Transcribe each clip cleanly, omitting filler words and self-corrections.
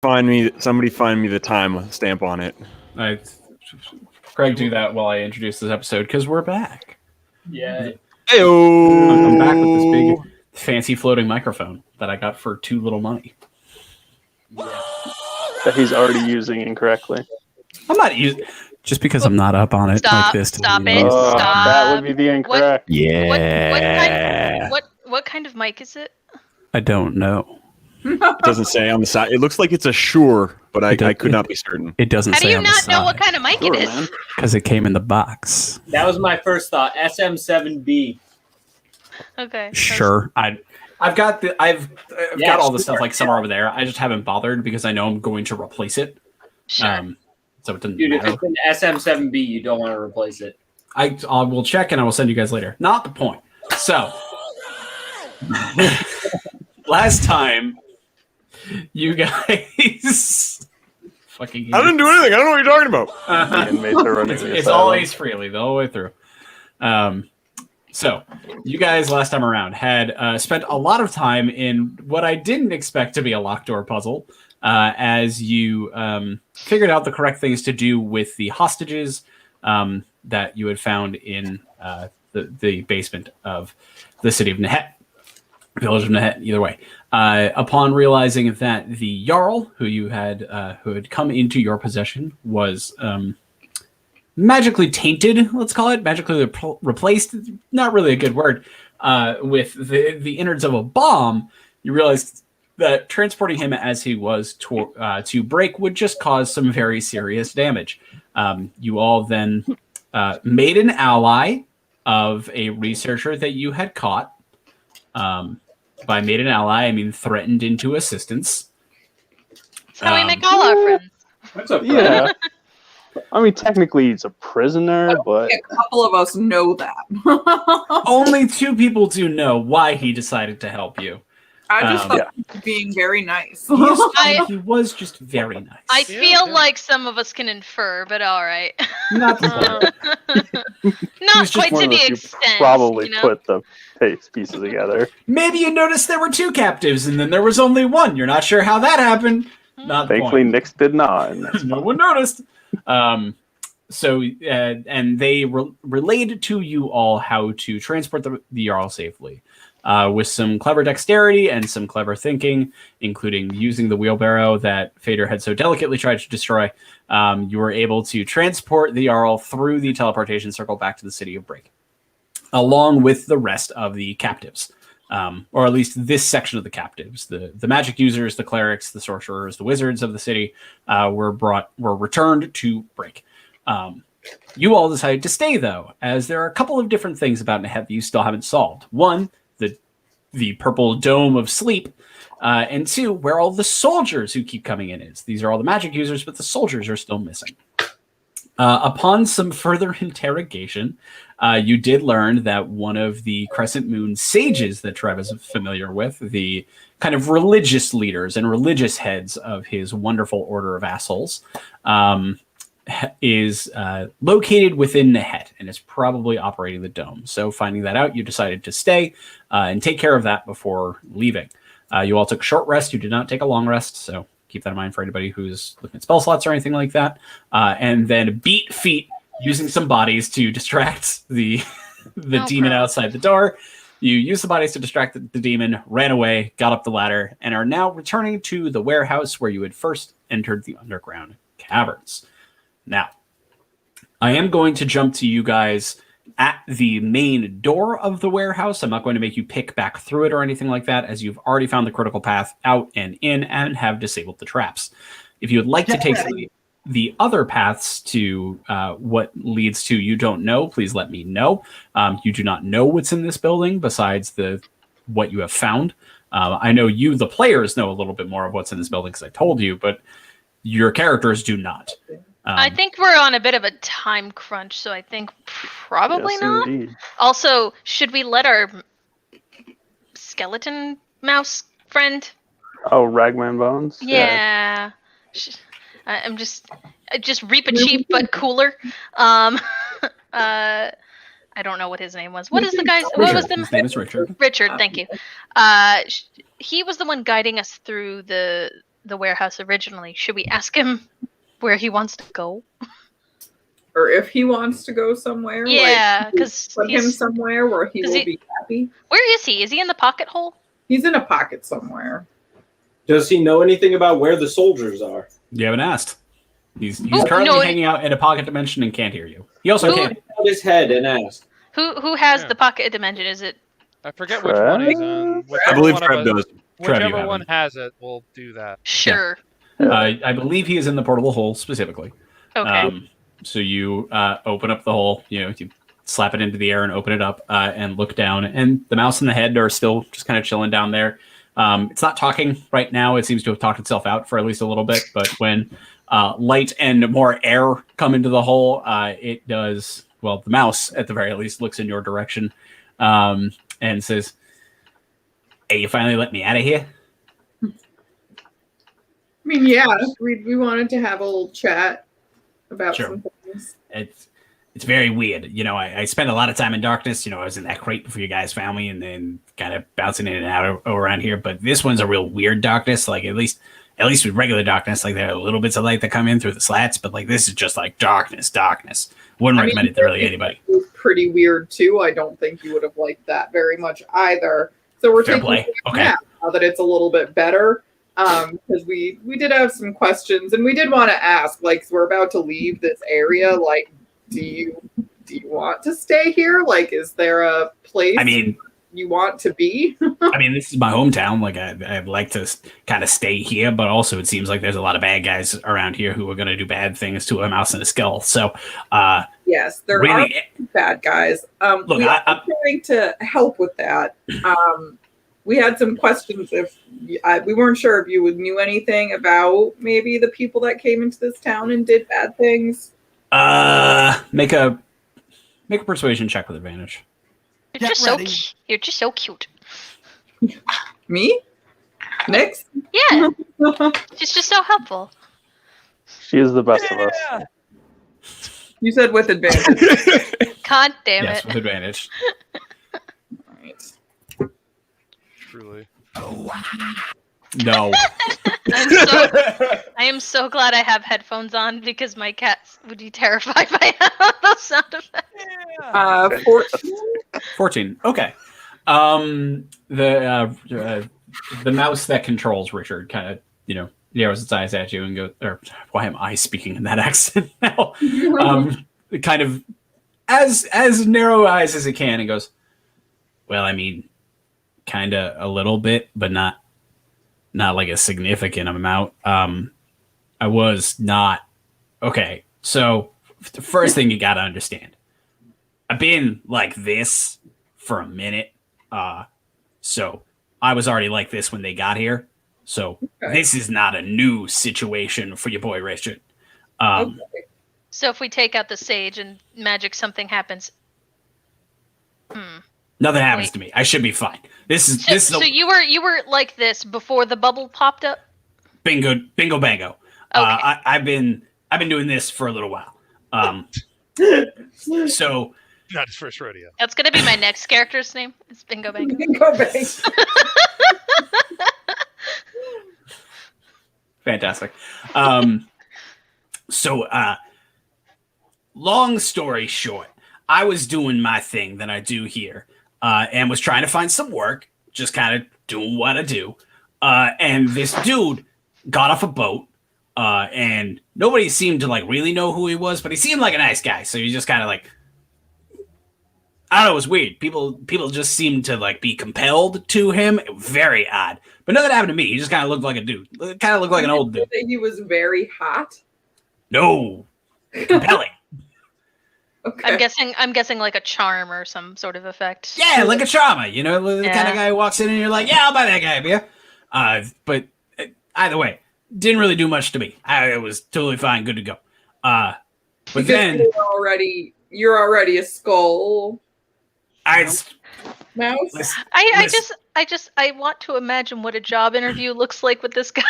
Somebody find me the time stamp on it. Craig, do that while I introduce this episode because we're back. Yeah. I'm back with this big, fancy floating microphone that I got for too little money. Yeah. That he's already using incorrectly. I'm not using just because I'm not up on it like this. Stop it! That would be the incorrect. What kind of mic is it? I don't know. It doesn't say on the side. It looks like it's a Shure, but I could not be certain. It doesn't say on the side. How do you not know what kind of mic it is? Because it came in the box. That was my first thought. SM7B. Okay. Sure. I've got all the stuff like somewhere over there. I just haven't bothered because I know I'm going to replace it. Sure. So it doesn't matter. If it's an SM7B, you don't want to replace it. I will check and I will send you guys later. Not the point. So last time you guys fucking I didn't do anything. I don't know what you're talking about. The inmates are running the it's asylum. always freely the whole way through. So you guys last time around had spent a lot of time in what I didn't expect to be a locked door puzzle as you figured out the correct things to do with the hostages that you had found in the basement of the city of Nehet, village of Nehet, either way. Upon realizing that the Jarl who had come into your possession was magically tainted, let's call it, magically replaced, not really a good word, with the innards of a bomb, you realized that transporting him as he was to break would just cause some very serious damage. You all then made an ally of a researcher that you had caught. By made an ally, I mean threatened into assistance. That's how we make all our friends. That's a Yeah. I mean, technically he's a prisoner, but A couple of us know that. Only two people do know why he decided to help you. I just thought he was being very nice. He was just very nice. I feel like some of us can infer, but all right. Not the point. Not quite one to of the those who extent. probably you know? put the pieces together. Maybe you noticed there were two captives and then there was only one. You're not sure how that happened. Not the Thankfully, point. Nyx did not. And that's No one noticed. And they relayed to you all how to transport the Jarl safely. With some clever dexterity and some clever thinking, including using the wheelbarrow that Fader had so delicately tried to destroy, you were able to transport the Jarl through the teleportation circle back to the city of Break, along with the rest of the captives, or at least this section of the captives. The magic users, the clerics, the sorcerers, the wizards of the city were returned to Break. You all decided to stay, though, as there are a couple of different things about Nehet that you still haven't solved. One, the purple dome of sleep, and two, where all the soldiers who keep coming in is. These are all the magic users, but the soldiers are still missing. Upon some further interrogation, you did learn that one of the Crescent Moon sages that Trev is familiar with, the kind of religious leaders and religious heads of his wonderful order of assholes, is located within Nehet and is probably operating the dome. So finding that out, you decided to stay and take care of that before leaving. You all took a short rest. You did not take a long rest, so keep that in mind for anybody who's looking at spell slots or anything like that. And then beat feet using some bodies to distract the demon outside the door. You used the bodies to distract the demon, ran away, got up the ladder, and are now returning to the warehouse where you had first entered the underground caverns. Now, I am going to jump to you guys at the main door of the warehouse. I'm not going to make you pick back through it or anything like that, as you've already found the critical path out and in and have disabled the traps. If you would like to take the other paths to what leads to you don't know, please let me know. You do not know what's in this building besides what you have found. I know you, the players, know a little bit more of what's in this building because I told you, but your characters do not. I think we're on a bit of a time crunch, so I think probably yes, not. Indeed. Also, should we let our skeleton mouse friend? Oh, Ragman Bones? Yeah. I'm just Reaper Chief, but cooler. I don't know what his name was. What is the guy's? What was the? His name is Richard. Richard, thank you. He was the one guiding us through the warehouse originally. Should we ask him where he wants to go? Or if he wants to go somewhere, Yeah, because put him somewhere where he will be happy. Where is he? Is he in the pocket hole? He's in a pocket somewhere. Does he know anything about where the soldiers are? You haven't asked. He's currently hanging out in a pocket dimension and can't hear you. He also can't. Out his head and ask. Who has the pocket dimension? Is it? I forget which one he's on. I believe Trev does. Trev, Whichever one has it, we'll do that. Sure. I believe he is in the portable hole specifically. Okay. So you open up the hole. You slap it into the air and open it up and look down. And the mouse and the head are still just kind of chilling down there. It's not talking right now. It seems to have talked itself out for at least a little bit. But when light and more air come into the hole, it does. Well, the mouse, at the very least, looks in your direction and says, "Hey, you finally let me out of here?" I mean, yeah, we wanted to have a little chat about some things. It's very weird. I spent a lot of time in darkness. I was in that crate before you guys found me and then kind of bouncing in and out around here. But this one's a real weird darkness. Like, at least with regular darkness, like there are little bits of light that come in through the slats. But like this is just like darkness. Wouldn't recommend it to really anybody. It was pretty weird, too. I don't think you would have liked that very much either. So we're taking a nap now that it's a little bit better. Because we did have some questions and we did want to ask, like, we're about to leave this area. Like, do you want to stay here? Like, is there a place you want to be? This is my hometown. Like, I'd like to kind of stay here, but also it seems like there's a lot of bad guys around here who are going to do bad things to a mouse and a skull. So, yes, there are bad guys. Look, we are trying to help with that. We had some questions if we weren't sure if you knew anything about maybe the people that came into this town and did bad things. Make a persuasion check with advantage. You're just so cute. Me? Nix? Yeah. She's just so helpful. She is the best of us. You said with advantage. God damn it. Yes, with advantage. Truly. No. I am so glad I have headphones on because my cats would be terrified by those sound effects. 14. Okay. The mouse that controls Richard kind of, narrows its eyes at you and goes, or why am I speaking in that accent now? Kind of as narrow eyes as it can and goes, well, kind of a little bit, but not like a significant amount. I was not okay. So the first thing you got to understand, I've been like this for a minute. So I was already like this when they got here. So this is not a new situation for your boy Richard. So if we take out the sage and magic, something happens. Nothing happens to me. I should be fine. So you were like this before the bubble popped up? Bingo bango. Okay. I've been doing this for a little while. So not his first rodeo. That's gonna be my next character's name. It's Bingo Bango. Bingo Bango. Fantastic. So long story short, I was doing my thing that I do here. And was trying to find some work, just kind of doing what I do. And this dude got off a boat, and nobody seemed to really know who he was, but he seemed like a nice guy. So he just kind of I don't know, it was weird. People just seemed to be compelled to him. Very odd. But nothing happened to me. He just kind of looked like a dude. Kind of looked like an old dude. He was very hot. No, compelling. Okay. I'm guessing like a charm or some sort of effect. Yeah, like a charmer, the kind of guy who walks in and you're like, yeah, I'll buy that guy a beer. But either way, didn't really do much to me. I was totally fine, good to go. But because then you're already a skull. Mouse. I want to imagine what a job interview looks like with this guy.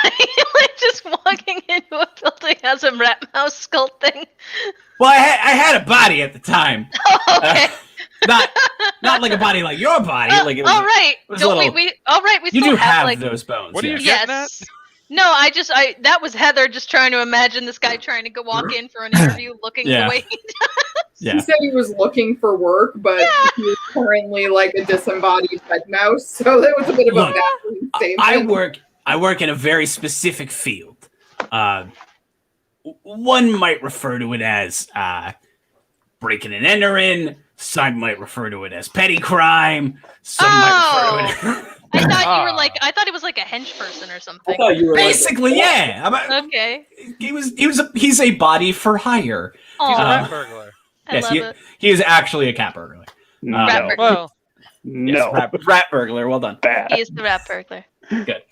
Just walking into a building has a rat mouse skull thing. Well, I had a body at the time. Oh, okay. Not like a body like your body. All right. We you still do have like those bones. What are you yes. getting at? No, I that was Heather just trying to imagine this guy trying to walk in for an interview looking Yeah. the way he Yeah. He said he was looking for work, but he was currently like a disembodied head mouse, so that was a bit of Look, a baffling statement. I work in a very specific field. One might refer to it as breaking and entering. Some might refer to it as petty crime. Some might refer to it. I thought you were like I thought it was like a hench person or I something. thought you were Basically, yeah. Okay. He's a body for hire. He's a Aw, rat burglar. I Yes, love it. he is actually a cat burglar. No. Rat burglar. Well, No. Yes, rat burglar. Well done. Bad. He is the rat burglar. Good.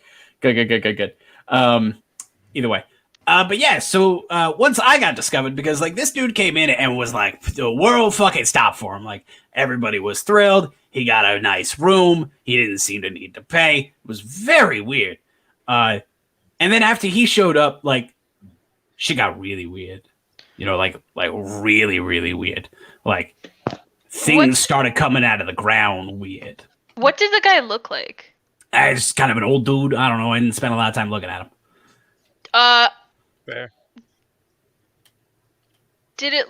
Either way. But yeah, so once I got discovered, because like this dude came in and was like, the world fucking stopped for him. Like everybody was thrilled. He got a nice room. He didn't seem to need to pay. It was very weird. And then after he showed up, like shit got really weird. You know, like really, really weird. Like things started coming out of the ground weird. What did the guy look like? He's kind of an old dude. I don't know. I didn't spend a lot of time looking at him. fair. Did it?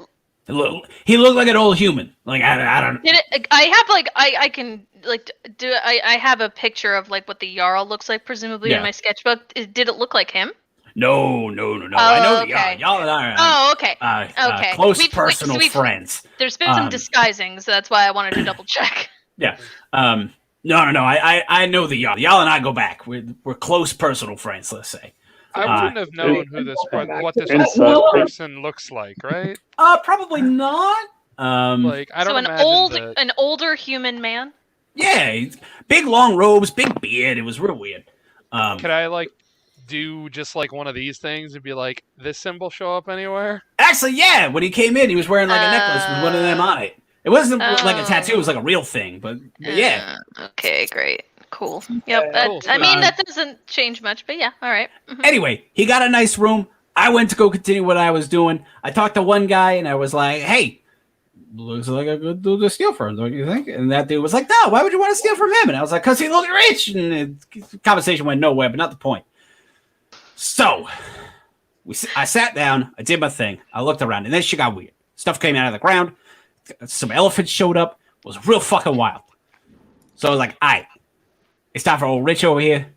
He looked like an old human. Like I don't. Did it? I have like I can like do I have a picture of like what the Jarl looks like presumably Yeah. in my sketchbook. Did it look like him? No. Oh, I know okay. y'all and I are Oh, okay. Okay. close We've- personal we've- friends. There's been some disguising, so that's why I wanted to double check. Yeah. No. I know the y'all. Y'all and I go back. We're close personal friends. Let's say. I wouldn't have known who this what this Inside. person looks like, right? Probably not. Like I don't So imagine that. an older human man. Yeah, big long robes, big beard. It was real weird. Could I like do just like one of these things and be like, this symbol show up anywhere? Actually, yeah. When he came in, he was wearing like a necklace with one of them on it. It wasn't like a Oh. tattoo; it was like a real thing. But yeah, Okay, great. Cool. Yep. Yeah, cool. I mean, that doesn't change much, but yeah. All right. Mhm. Anyway, he got a nice room. I went to go continue what I was doing. I talked to one guy and I was like, hey, looks like a good dude to steal from, don't you think? And that dude was like, no, why would you want to steal from him? And I was like, because he looked rich. And the conversation went nowhere, but not the point. So I sat down. I did my thing. I looked around and then shit got weird. Stuff came out of the ground. Some elephants showed up. It was real fucking wild. So I was like, all right, it's time for old Rich over here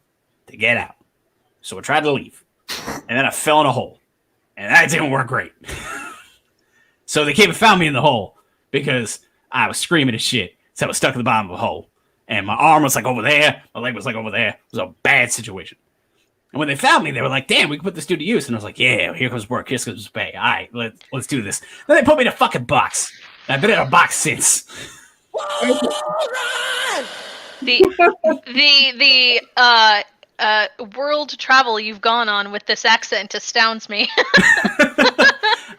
to get out. So I tried to leave. And then I fell in a hole. And that didn't work great. So they came and found me in the hole because I was screaming as shit. So I was stuck at the bottom of a hole. And my arm was like over there. My leg was like over there. It was a bad situation. And when they found me, they were like, damn, we can put this dude to use. And I was like, yeah, here comes work. Here comes pay. All right, let's do this. Then they put me in a fucking box. And I've been in a box since. The world travel you've gone on with this accent astounds me.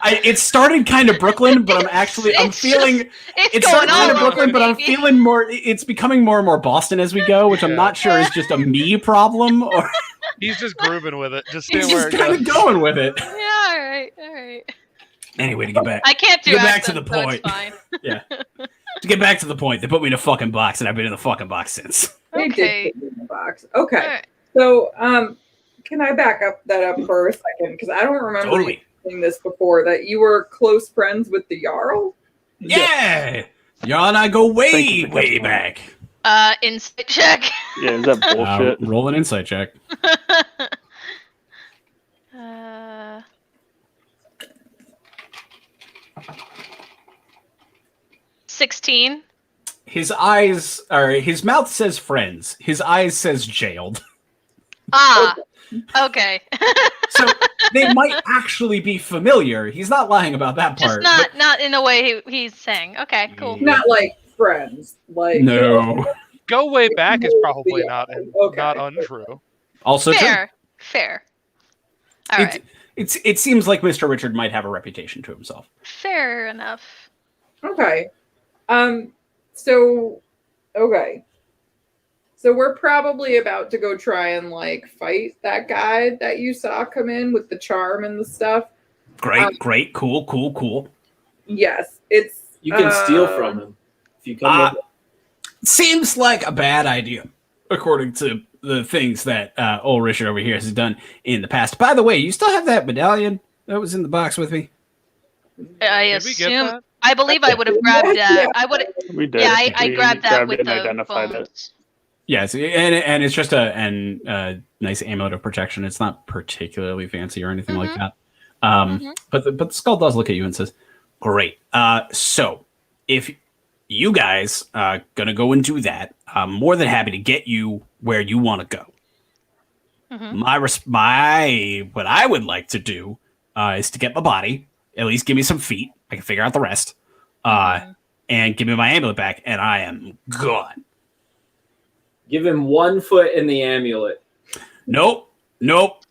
It started kind of Brooklyn, but I'm feeling it's started going kind of all Brooklyn, over, but I'm baby. feeling more. It's becoming more and more Boston as we go, which I'm not sure is just a me problem or He's just grooving with it. Just he's stay where just it kind of goes. going with it. Yeah, all right. Anyway, to get back, I can't do Get back to accents, the so point. it's fine. to get back to the point, they put me in a fucking box, and I've been in the fucking box since. They Okay. did put it in the box. Okay. All right. So, can I back up for a second? Because I don't remember Totally. you saying this before, that you were close friends with the Jarl? Yeah, y'all and I go Thank way, you for way catching back. Insight check. Yeah, is that bullshit? Roll an insight check. 16. His eyes, or his mouth says friends. His eyes says jailed. Ah. Okay. So they might actually be familiar. He's not lying about that Just part. not in a way he's saying. Okay, cool. Yeah. Not like friends. Like No. Go way back is probably Yeah. not Okay. untrue. Also true. Fair. All right. It seems like Mr. Richard might have a reputation to himself. Fair enough. Okay. So we're probably about to go try and like fight that guy that you saw come in with the charm and the stuff. Great, cool. Yes, it's You can steal from him if you come. Seems like a bad idea, according to the things that old Richard over here has done in the past. By the way, you still have that medallion that was in the box with me? I Did we get assume. that? I believe I would have grabbed that. I would. We did. Yeah, I We grabbed that with it and the identified it. bones. Yes, and it's just a nice amulet of protection. It's not particularly fancy or anything like that. But the skull does look at you and says, "Great. So if you guys are gonna go and do that, I'm more than happy to get you where you want to go. My what I would like to do is to get my body. At least give me some feet. I can figure out the rest. And give me my amulet back, and I am gone." Give him 1 foot in the amulet. Nope.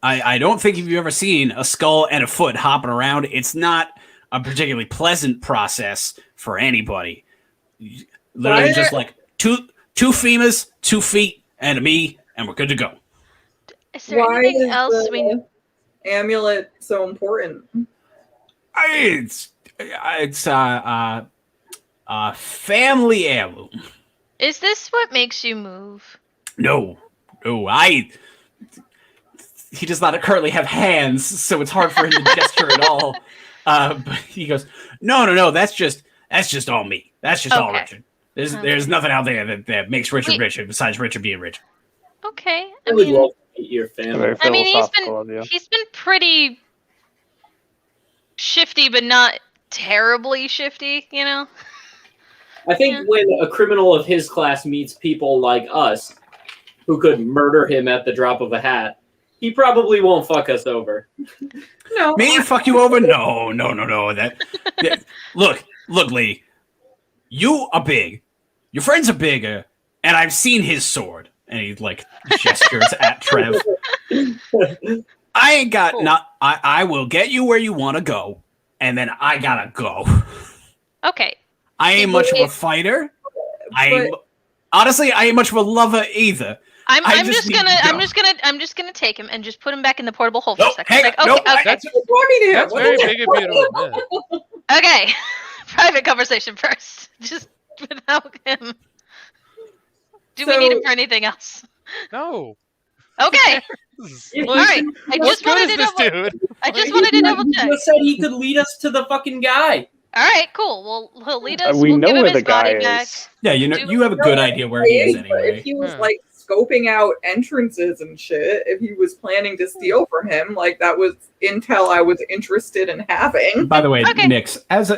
I don't think you've ever seen a skull and a foot hopping around. It's not a particularly pleasant process for anybody. Literally just like two femurs, 2 feet, and me, and we're good to go. Is there Why anything is else we? the amulet so important? It's a family heirloom. Is this what makes you move? No, he does not currently have hands, so it's hard for him to gesture at all. But he goes, no, that's just all me. That's just all Okay. Richard. There's nothing out there that makes Richard Richard besides Richard being Richard. Okay. I would love to meet your family. Very I mean, philosophical of you. he's been pretty shifty, but not terribly shifty. You know. I think when a criminal of his class meets people like us, who could murder him at the drop of a hat, he probably won't fuck us over. No. Me fuck you over? No. Look, lady. You are big. Your friends are bigger, and I've seen his sword. And he like gestures at Trev. I ain't got I will get you where you want to go, and then I gotta go. Okay. I ain't much of a fighter. Honestly, I ain't much of a lover either. I'm just gonna take him and just put him back in the portable hole for a second. Hey, Like, no, okay. That's very big of you to admit. Okay. Private conversation first. Just without him. Do we need him for anything else? No. Okay. Well, All right. I What just good wanted is to this double. dude? I just wanted to double He check. just said he could lead us to the fucking guy. All right. Cool. Well, he'll lead us. We we'll know give him where his the guy body back. is. Yeah, you have a good idea where he is anyway. If he was Yeah. like scoping out entrances and shit, if he was planning to steal from him, like that was intel I was interested in having. By the way, Okay. Nix, as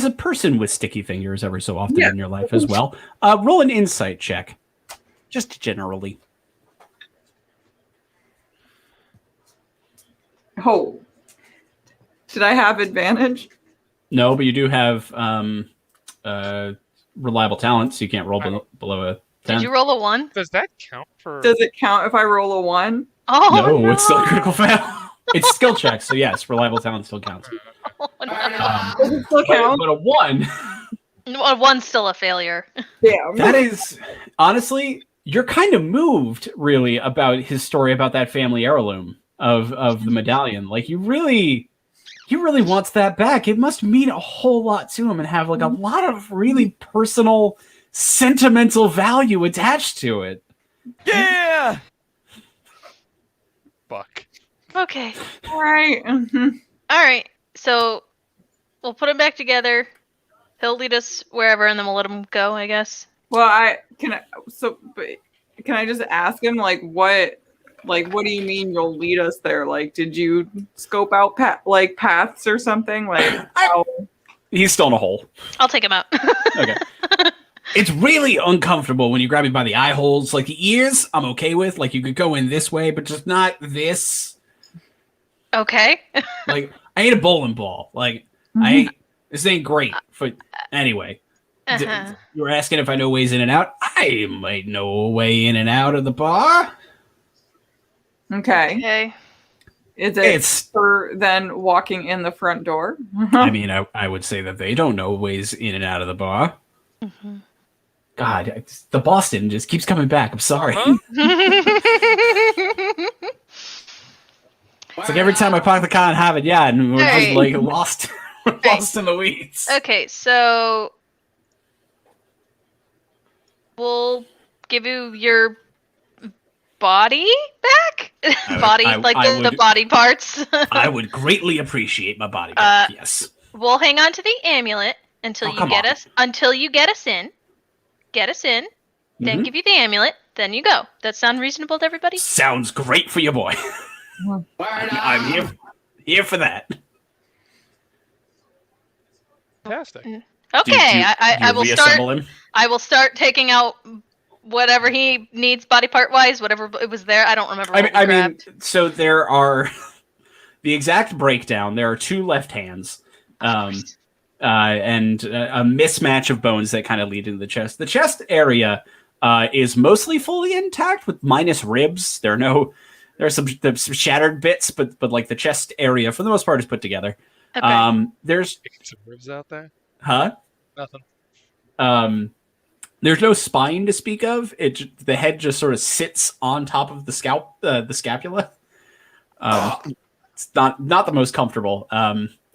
a person with sticky fingers every so often in your life as well, roll an insight check, just generally. Oh. Did I have advantage? No, but you do have reliable talent, so you can't roll below a 10. Did you roll a 1? Does that count for? Does it count if I roll a 1? Oh no, it's still a critical fail. It's skill check, so yes, reliable talent still counts. Oh, no. Does it still count? But a 1, A 1's still a failure. Damn. that is, honestly, you're kind of moved, really, about his story about that family heirloom of the medallion. Like, he really wants that back. It must mean a whole lot to him and have, like, a lot of really personal, sentimental value attached to it. Yeah. Fuck. Okay. All right. All right. So we'll put him back together. He'll lead us wherever, and then we'll let him go, I guess. Well, can I just ask him what do you mean you'll lead us there? Like, did you scope out paths or something? Like, He's still in a hole. I'll take him out. Okay. It's really uncomfortable when you grab me by the eye holes. Like, the ears, I'm okay with. Like, you could go in this way, but just not this. Okay. Like, I ain't a bowling ball. Like, this ain't great. But anyway, Uh-huh. you were asking if I know ways in and out. I might know a way in and out of the bar. okay. Okay. Is it It's- for then walking in the front door? I mean, I would say that they don't know ways in and out of the bar. Mhm. God, the Boston just keeps coming back. I'm sorry. Huh? It's like every time I park the car in Harvard Yard, and we're just Alright. like lost, lost in the weeds. Okay, so we'll give you your body back? The body parts. I would greatly appreciate my body Uh, back. Yes. We'll hang on to the amulet until you get us in. Get us in. Then Mhm. give you the amulet. Then you go. That sound reasonable to everybody? Sounds great for you, boy. I'm here for that. Fantastic. Okay, I will start. reassemble him? I will start taking out whatever he needs body part wise. Whatever it was there, I don't remember. What I we mean, grabbed. so there are the exact breakdown. There are 2 left hands, and a mismatch of bones that kind of lead into the chest. The chest area is mostly fully intact with minus ribs. There are some shattered bits, but like the chest area for the most part is put together. Okay. There's Some ribs out there. Nothing. There's no spine to speak of. The head just sort of sits on top of the scapula. It's not the most comfortable.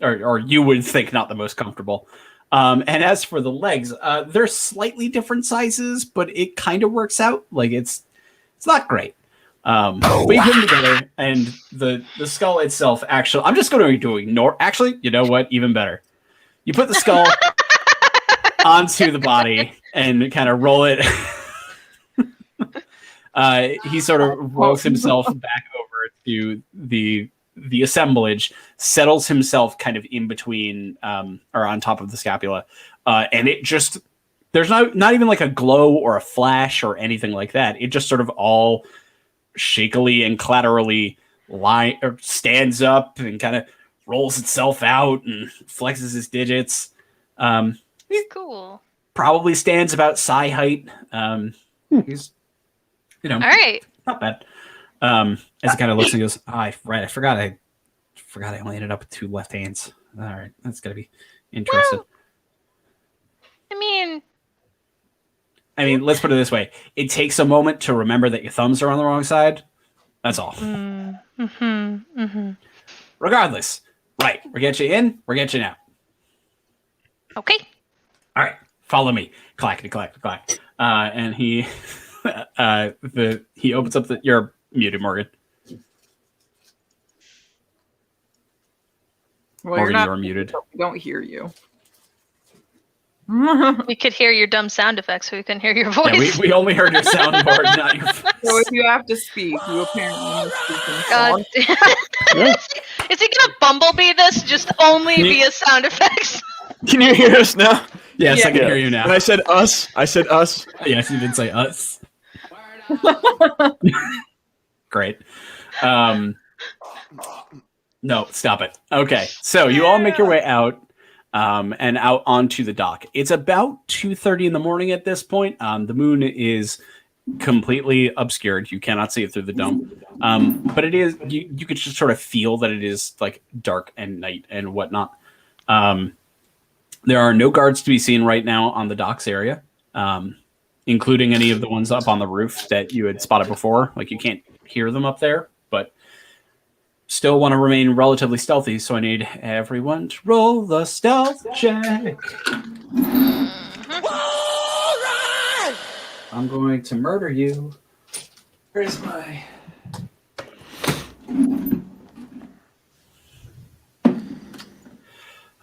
Or you would think not the most comfortable. And as for the legs, they're slightly different sizes, but it kind of works out. Like it's not great. But you put them together, and the skull itself. Actually, I'm just going to ignore. Actually, you know what? Even better. You put the skull onto the body and kind of roll it. He sort of rolls himself back over to the assemblage, settles himself kind of in between or on top of the scapula, and it just there's not even like a glow or a flash or anything like that. It just sort of all shakily and clatterily stands up and kind of rolls itself out and flexes his digits. Cool. Probably stands about psi height. He's, all right. not bad. As he kind of looks and goes, I forgot I only ended up with 2 left hands. All right, that's gonna be interesting. Well, I mean, let's put it this way: it takes a moment to remember that your thumbs are on the wrong side. That's all. Regardless, right? We get you in. We get you out. Okay. All right, follow me. Clackety clack clack. And he, he opens up the. You're muted, Morgan. Well, Morgan, you're not you are muted. We don't hear you. We could hear your dumb sound effects, so we couldn't hear your voice. Yeah, we only heard your soundboard, not your voice. So if you have to speak, you apparently must speak in God song. damn. Is he gonna bumblebee this just only via sound effects? Can you hear us now? Yes, I can hear you now. And I said us. Yes, you did say us. Great. No, stop it. Okay, so you all make your way out and out onto the dock. It's about 2:30 in the morning at this point. The moon is completely obscured. You cannot see it through the dome. But it is, you could just sort of feel that it is like dark and night and whatnot. There are no guards to be seen right now on the docks area, including any of the ones up on the roof that you had spotted before. Like you can't hear them up there, but still want to remain relatively stealthy. So I need everyone to roll the stealth check. I'm going to murder you. Where's my...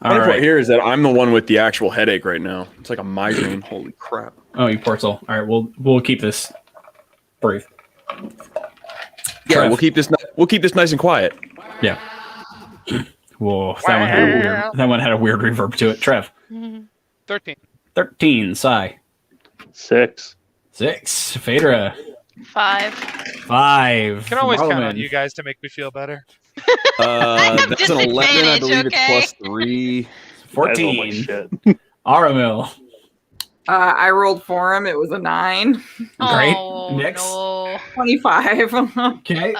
All right. Here is that I'm the one with the actual headache right now. It's like a migraine. Holy crap! Oh, you poor soul. All right, we'll keep this brief. Yeah, Trev. we'll keep this nice and quiet. Yeah. Whoa, that one had a weird reverb to it. Trev. 13. 13. Sai. 6. 6. Phaedra. 5. 5. Can always count on Roman. you guys to make me feel better. have That's an 11. I disadvantage, believe okay? it's plus 3. 14. Shit. Aramil. I rolled for him. It was a 9. Great. Oh, Nyx. no. 25. Okay.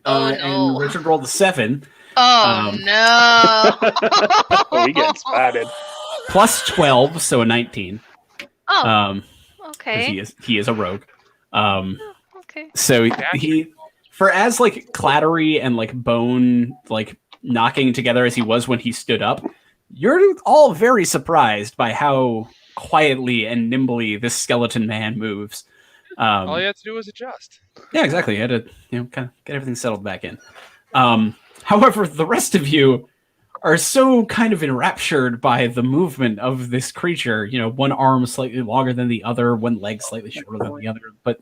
no. And Richard rolled a 7. Oh, no. We get spotted. Plus 12, so a 19. Oh, 'cause okay. he is a rogue. Okay. So he, for as like clattery and like bone like knocking together as he was when he stood up, you're all very surprised by how quietly and nimbly this skeleton man moves. All you had to do was adjust. Yeah, exactly. You had to, kind of get everything settled back in. However, the rest of you are so kind of enraptured by the movement of this creature. One arm slightly longer than the other, one leg slightly shorter than the other, but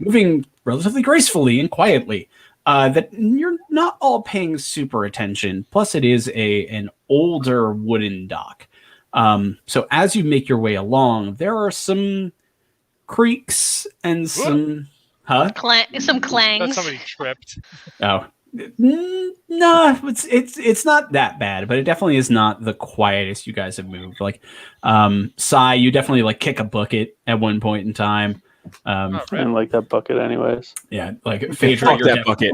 moving relatively gracefully and quietly. That you're not all paying super attention. Plus, it is an older wooden dock. So as you make your way along, there are some creaks and some some clangs. That somebody tripped. Oh. No, it's not that bad, but it definitely is not the quietest you guys have moved. Like, Sai, you definitely like kick a bucket at one point in time. I didn't like that bucket anyways. Yeah, like Phaedra, bucket.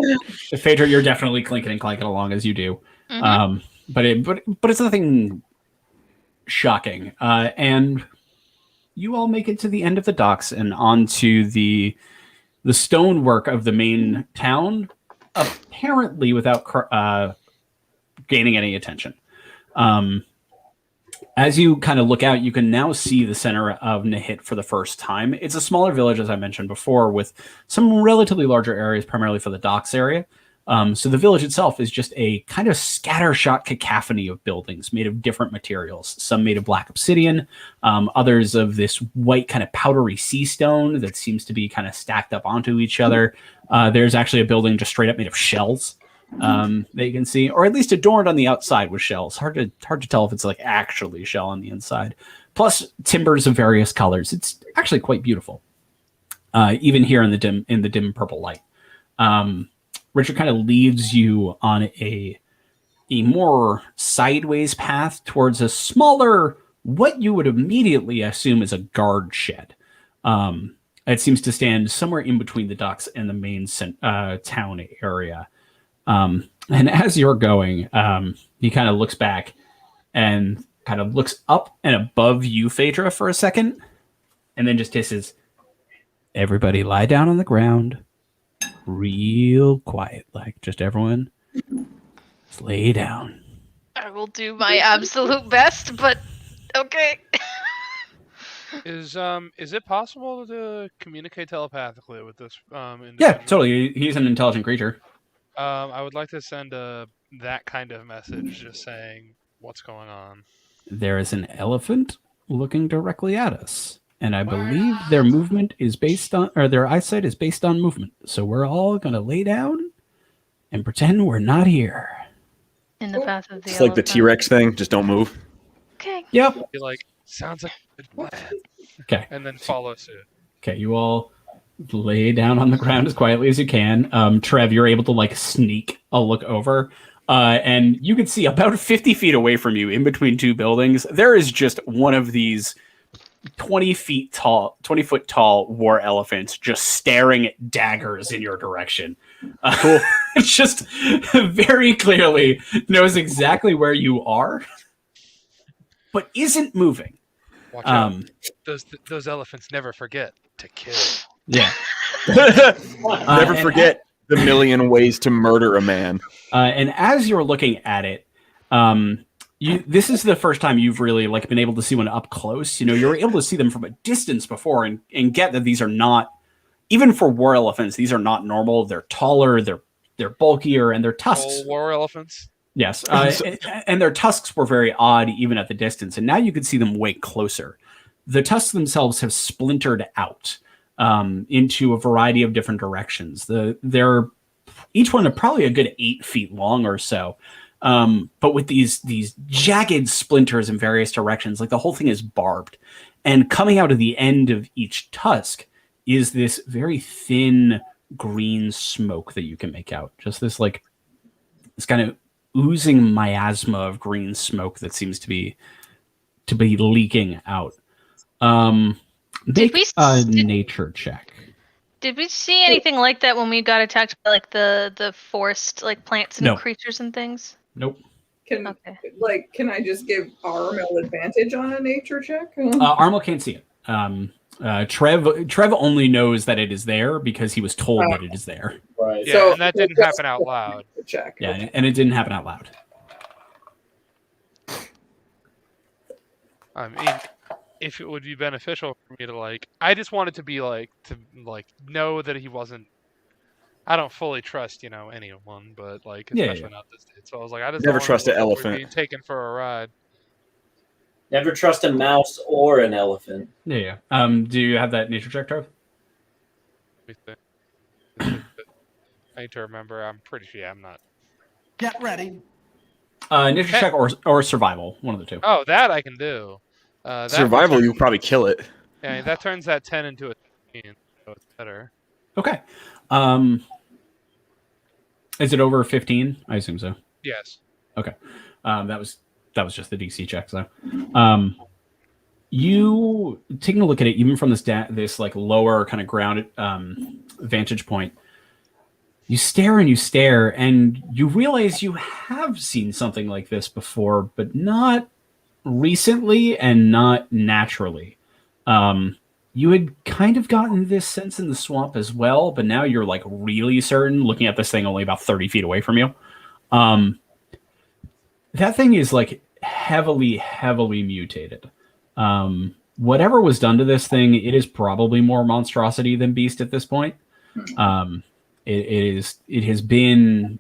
Phaedra, you're definitely clinking and clanking along as you do. Mhm. But it's nothing shocking. And you all make it to the end of the docks and onto the stonework of the main town, apparently without gaining any attention. As you kind of look out, you can now see the center of Nahit for the first time. It's a smaller village, as I mentioned before, with some relatively larger areas, primarily for the docks area. So the village itself is just a kind of scattershot cacophony of buildings made of different materials. Some made of black obsidian, others of this white kind of powdery sea stone that seems to be kind of stacked up onto each other. There's actually a building just straight up made of shells that you can see, or at least adorned on the outside with shells. Hard to tell if it's like actually shell on the inside. Plus timbers of various colors. It's actually quite beautiful, even here in the dim purple light. Richard kind of leads you on a more sideways path towards a smaller, what you would immediately assume is a guard shed. It seems to stand somewhere in between the docks and the main town area. And as you're going, he kind of looks back and kind of looks up and above you, Phaedra, for a second, and then just hisses, "Everybody lie down on the ground. Real quiet, like just everyone just lay down." I will do my absolute best, but okay. Is it possible to communicate telepathically with this individual? Yeah, totally. He's an intelligent creature. I would like to send that kind of message, just saying what's going on. There is an elephant looking directly at us, and I believe their movement is based on, or their eyesight is based on movement. So we're all gonna lay down and pretend we're not here. In the path of the It's like the elephant. T-Rex thing. Just don't move. Okay. Yep. Be like, sounds like a good plan. Okay. And then follow suit. Okay, you all lay down on the ground as quietly as you can. Trev, you're able to like sneak a look over. And you can see about 50 feet away from you in between two buildings, there is just one of these 20 foot tall war elephants just staring at daggers in your direction. Cool. It's just very clearly knows exactly where you are, but isn't moving. Watch out. Those elephants never forget to kill. Yeah. Never forget the million ways to murder a man. And as you're looking at it, this is the first time you've really like been able to see one up close. You were able to see them from a distance before and get that these are not, even for war elephants, these are not normal. They're taller, they're bulkier, and their tusks. All war elephants? Yes. And their tusks were very odd even at the distance. And now you can see them way closer. The tusks themselves have splintered out into a variety of different directions. They're each one are probably a good 8 feet long or so. But with these jagged splinters in various directions, like the whole thing is barbed. And coming out of the end of each tusk is this very thin green smoke that you can make out. Just this kind of oozing miasma of green smoke that seems to be leaking out. Make a nature check. Did we see anything like that when we got attacked by like the forest like plants and No. creatures and things? Nope. Can Okay. can I just give Armel advantage on a nature check? Armel can't see it. Trev only knows that it is there because he was told that it is there. Right. Yeah, So- and that didn't happen out loud. Check. Yeah, and it didn't happen out loud. I mean, if it would be beneficial for me to like. I just wanted to be like to like know that he wasn't. I don't fully trust anyone, but like especially not this dude. So I was like, I just Never don't wanna trust look an like we're elephant. being taken for a ride. Never trust a mouse or an elephant. Yeah. Do you have that nature check, Trev? I need to remember. I'm pretty sure I'm not. Get ready. Nature check or survival, one of the two. Oh, that I can do. That Survival, you'll probably kill it. Yeah, that turns that 10 into a 15, so it's better. Okay. Is it over 15? I assume so. Yes. Okay. That was just the DC check. So, you taking a look at it, even from this like lower kind of grounded vantage point, you stare and you stare, and you realize you have seen something like this before, but not recently and not naturally. You had kind of gotten this sense in the swamp as well, but now you're like really certain, looking at this thing only about 30 feet away from you. That thing is like heavily mutated. Whatever was done to this thing, it is probably more monstrosity than beast at this point. It has been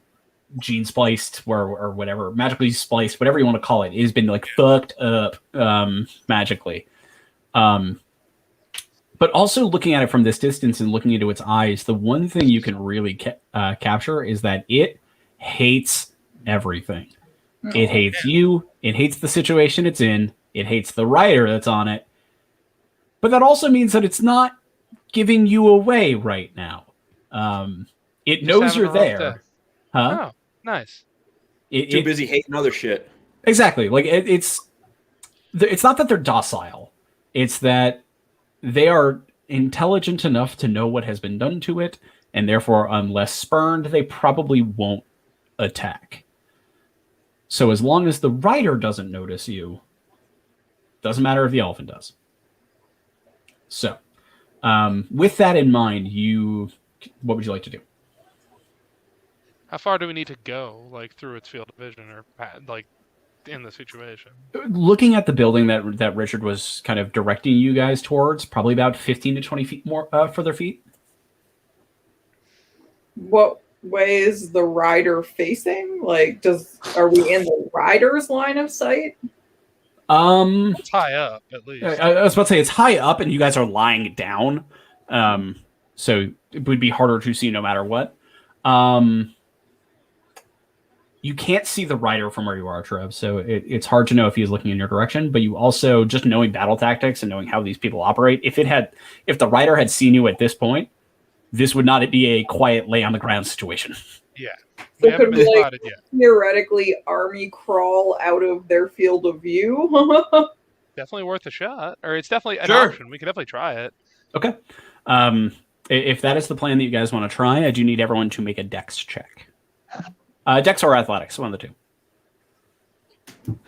gene spliced or whatever, magically spliced, whatever you want to call it. It has been like fucked up magically. But also looking at it from this distance and looking into its eyes, the one thing you can really capture is that it hates everything. It hates you. It hates the situation it's in. It hates the rider that's on it. But that also means that it's not giving you away right now. It knows you're there. Huh? Oh, nice. Too busy hating other shit. Exactly. Like it's not that they're docile. It's that they are intelligent enough to know what has been done to it, and therefore, unless spurned, they probably won't attack. So as long as the rider doesn't notice you, doesn't matter if the elephant does. So, with that in mind, what would you like to do? How far do we need to go, like through its field of vision, or like in the situation? Looking at the building that Richard was kind of directing you guys towards, probably about 15 to 20 feet more further feet. What way is the rider facing? Like, are we in the rider's line of sight? It's high up, at least. I was about to say it's high up, and you guys are lying down, so it would be harder to see no matter what. You can't see the rider from where you are, Trev, so it's hard to know if he's looking in your direction. But you also, just knowing battle tactics and knowing how these people operate, if the rider had seen you at this point, this would not be a quiet lay on the ground situation. Yeah. So could we theoretically army crawl out of their field of view? Definitely worth a shot, or it's definitely an Sure. option. We could definitely try it. Okay. If that is the plan that you guys want to try, I do need everyone to make a dex check. Dex or athletics, one of the two.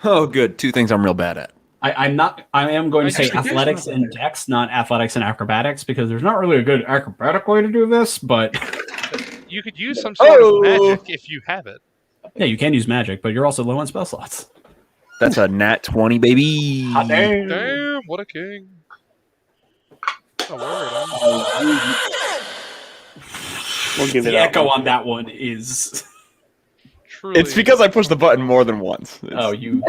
Oh, good. Two things I'm real bad at. I am going to say athletics and dex, not athletics and acrobatics, because there's not really a good acrobatic way to do this, but you could use some sort of magic if you have it. Yeah, you can use magic, but you're also low on spell slots. That's a nat 20, baby. Hot damn. Damn, what a king. Oh, word. We'll give it The up. echo on that one is... Truly, It's because I pushed the button more than once. Oh, you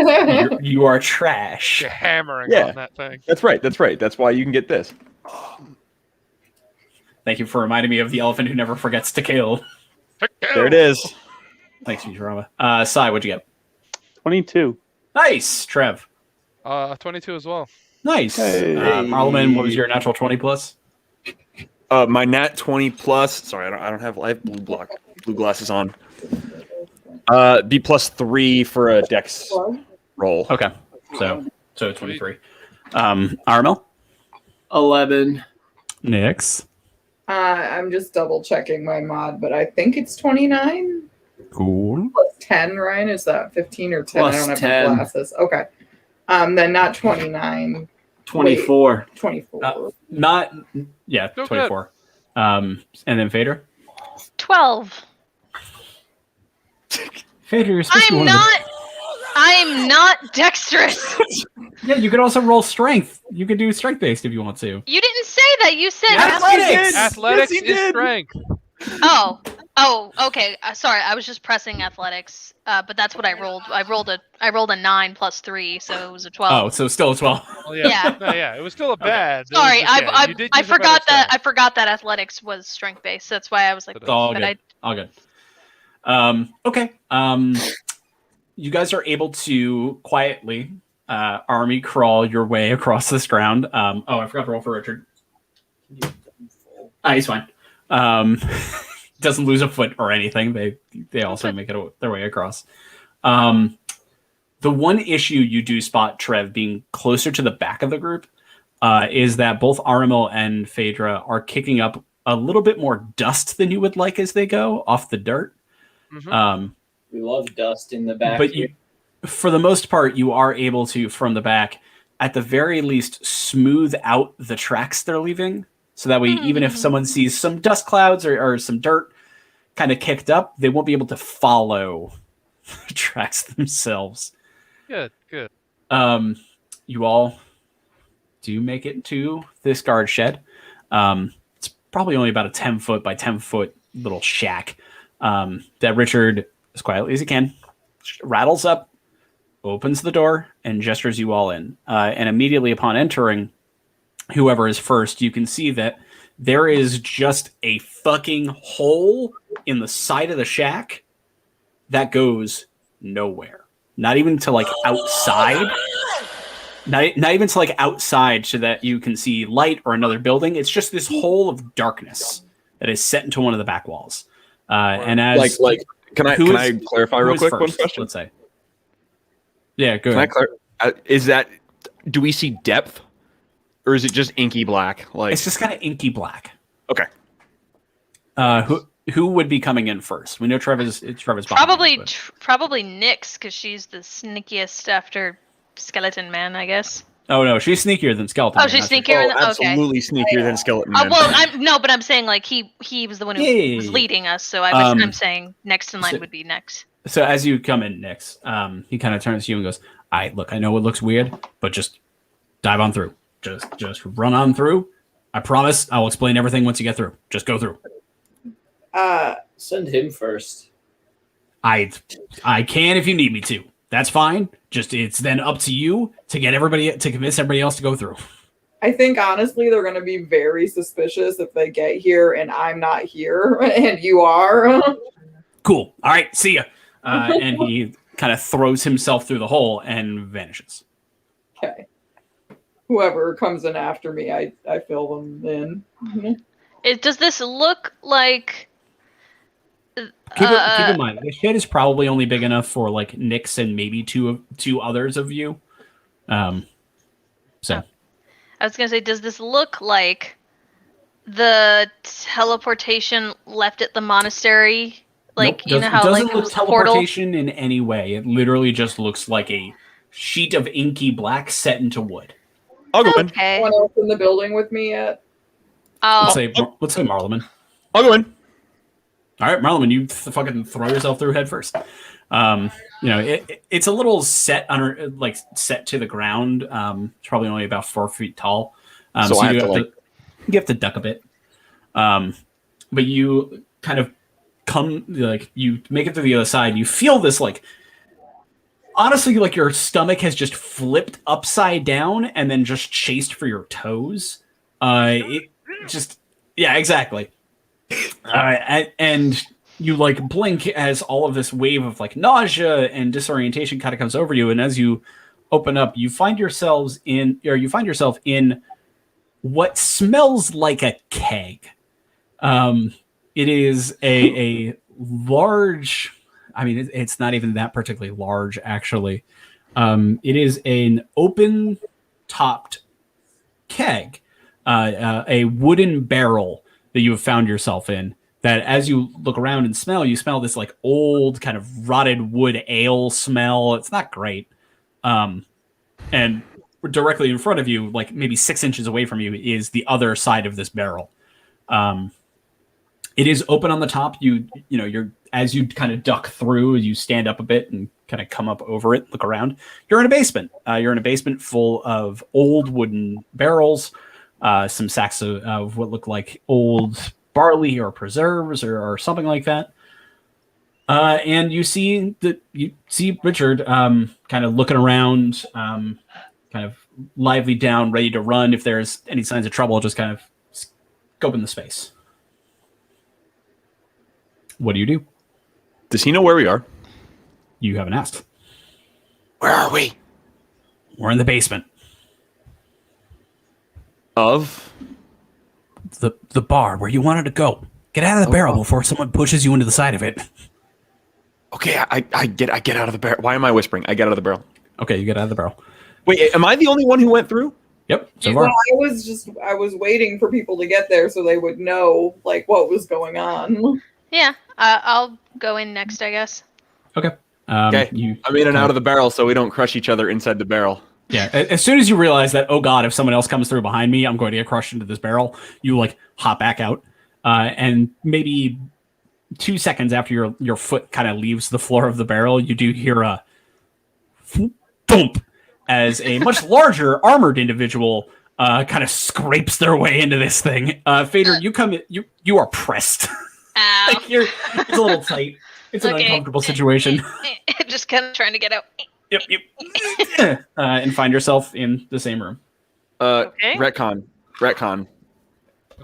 are trash. you're hammering Yeah. on that thing. That's right. That's why you can get this. Thank you for reminding me of the elephant who never forgets to kill. There it is. Thanks, Futurama. Sai, what'd you get? 22. Nice, Trev. 22 as well. Nice. Hey. Marlman, what was your natural 20 plus? My nat 20 plus. Sorry, I don't have live blue glasses on. B +3 for a dex roll. Okay, so 23. Armel? 11. Nix. I'm just double checking my mod, but I think it's 29 Cool. plus 10. Ryan, is that 15 or 10? I Plus don't have 10. my glasses. Okay. Then not 29. 24. 24. Not, yeah, Go 24. And then Fader? 12. Fader, you're supposed to be one of the... I'm not dexterous. Yeah, you could also roll strength. You could do strength based if you want to. You didn't say that. You said Athletics! Athletics Yes, he is did. strength. Oh, okay. Sorry, I was just pressing athletics. But that's what I rolled. I rolled a 9 plus 3, so it was a 12. Oh, so still a 12. Well, yeah. Yeah. No, yeah. It was still a bad. It was Sorry, just, yeah, you did I use a better forgot that. stat. I forgot that athletics was strength based. That's why I was like, It's It's all but good. All good. Okay. You guys are able to quietly army crawl your way across this ground. I forgot to roll for Richard. He's fine. Doesn't lose a foot or anything. They also make it their way across. The one issue you do spot, Trev, being closer to the back of the group, is that both Aramil and Phaedra are kicking up a little bit more dust than you would like as they go off the dirt. Mhm. We love dust in the back. But for the most part, you are able to, from the back, at the very least, smooth out the tracks they're leaving. So that way, even if someone sees some dust clouds or some dirt kind of kicked up, they won't be able to follow the tracks themselves. Good. You all do make it to this guard shed. It's probably only about a 10 foot by 10 foot little shack that Richard, as quietly as he can, rattles up, opens the door, and gestures you all in. And immediately upon entering, whoever is first, you can see that there is just a fucking hole in the side of the shack that goes nowhere. Not even to like outside. Not even to like outside so that you can see light or another building. It's just this hole of darkness that is set into one of the back walls. And as can I clarify real quick one question? Let's say. Yeah, go Can ahead. is that, do we see depth, or is it just inky black? Like It's just kind of inky black. Okay. Who would be coming in first? We know Trevor's behind probably you, but- probably Nyx, because she's the sneakiest after Skeleton Man, I guess. Oh no, she's sneakier than Skeleton. Oh, Man, she's that's for sneakier. sure. Okay. Absolutely sneakier than Skeleton Man. Well, but I'm saying like he was the one who was leading us, so I'm saying next in line would be next. So as you come in next, he kind of turns to you and goes, "All right, look, I know it looks weird, but just dive on through. Just run on through. I promise I will explain everything once you get through. Just go through." Send him first. I can if you need me to. That's fine. Just it's then up to you to convince everybody else to go through. I think honestly they're going to be very suspicious if they get here and I'm not here and you are. Cool. All right. See ya. And he kind of throws himself through the hole and vanishes. Okay. Whoever comes in after me, I fill them in. Does this look like? Keep in mind, the shed is probably only big enough for like Nyx and maybe two others of you. So I was gonna say, does this look like the teleportation left at the monastery? Like nope, know how doesn't like it look was the portal? teleportation in any way. It literally just looks like a sheet of inky black set into wood. I'll go in. Okay. Anyone else in the building with me yet? Let's say Marleman. I'll go in. All right, Marleman, you fucking throw yourself through head first. It's a little set to the ground. It's probably only about 4 feet tall. So you have to duck a bit. But you kind of you make it to the other side. You feel this honestly, like your stomach has just flipped upside down and then just chased for your toes. Exactly. And you blink as all of this wave of nausea and disorientation kind of comes over you. And as you open up, you find yourself in what smells like a keg. It is a large. I mean, it's not even that particularly large, actually. It is an open-topped keg, a wooden barrel that you have found yourself in, that as you look around and smell, you smell this old kind of rotted wood ale smell. It's not great. And directly in front of you, maybe 6 inches away from you, is the other side of this barrel. It is open on the top. You're as you kind of duck through, you stand up a bit and kind of come up over it, look around. You're in a basement. You're in a basement full of old wooden barrels, some sacks of what look like old barley or preserves or something like that. And you see Richard kind of looking around, kind of lively down, ready to run. If there's any signs of trouble, just kind of scoping the space. What do? Does he know where we are? You haven't asked. Where are we? We're in the basement. Of? The bar where you wanted to go. Get out of the barrel before someone pushes you into the side of it. Okay, I get out of the barrel. Why am I whispering? I get out of the barrel. Okay, you get out of the barrel. Wait, am I the only one who went through? Yep. So Well, far. I was waiting for people to get there so they would know like what was going on. Yeah, I'll go in next, I guess. Okay. Okay. I'm in and out of the barrel so we don't crush each other inside the barrel. Yeah. As soon as you realize that, oh God, if someone else comes through behind me, I'm going to get crushed into this barrel, you like hop back out. And maybe 2 seconds after your foot kind of leaves the floor of the barrel, you do hear a thump as a much larger armored individual kind of scrapes their way into this thing. Fader, you come in, you are pressed. Ow. Like it's a little tight. It's an uncomfortable situation. Just kind of trying to get out. Yep. And find yourself in the same room. Okay. Retcon.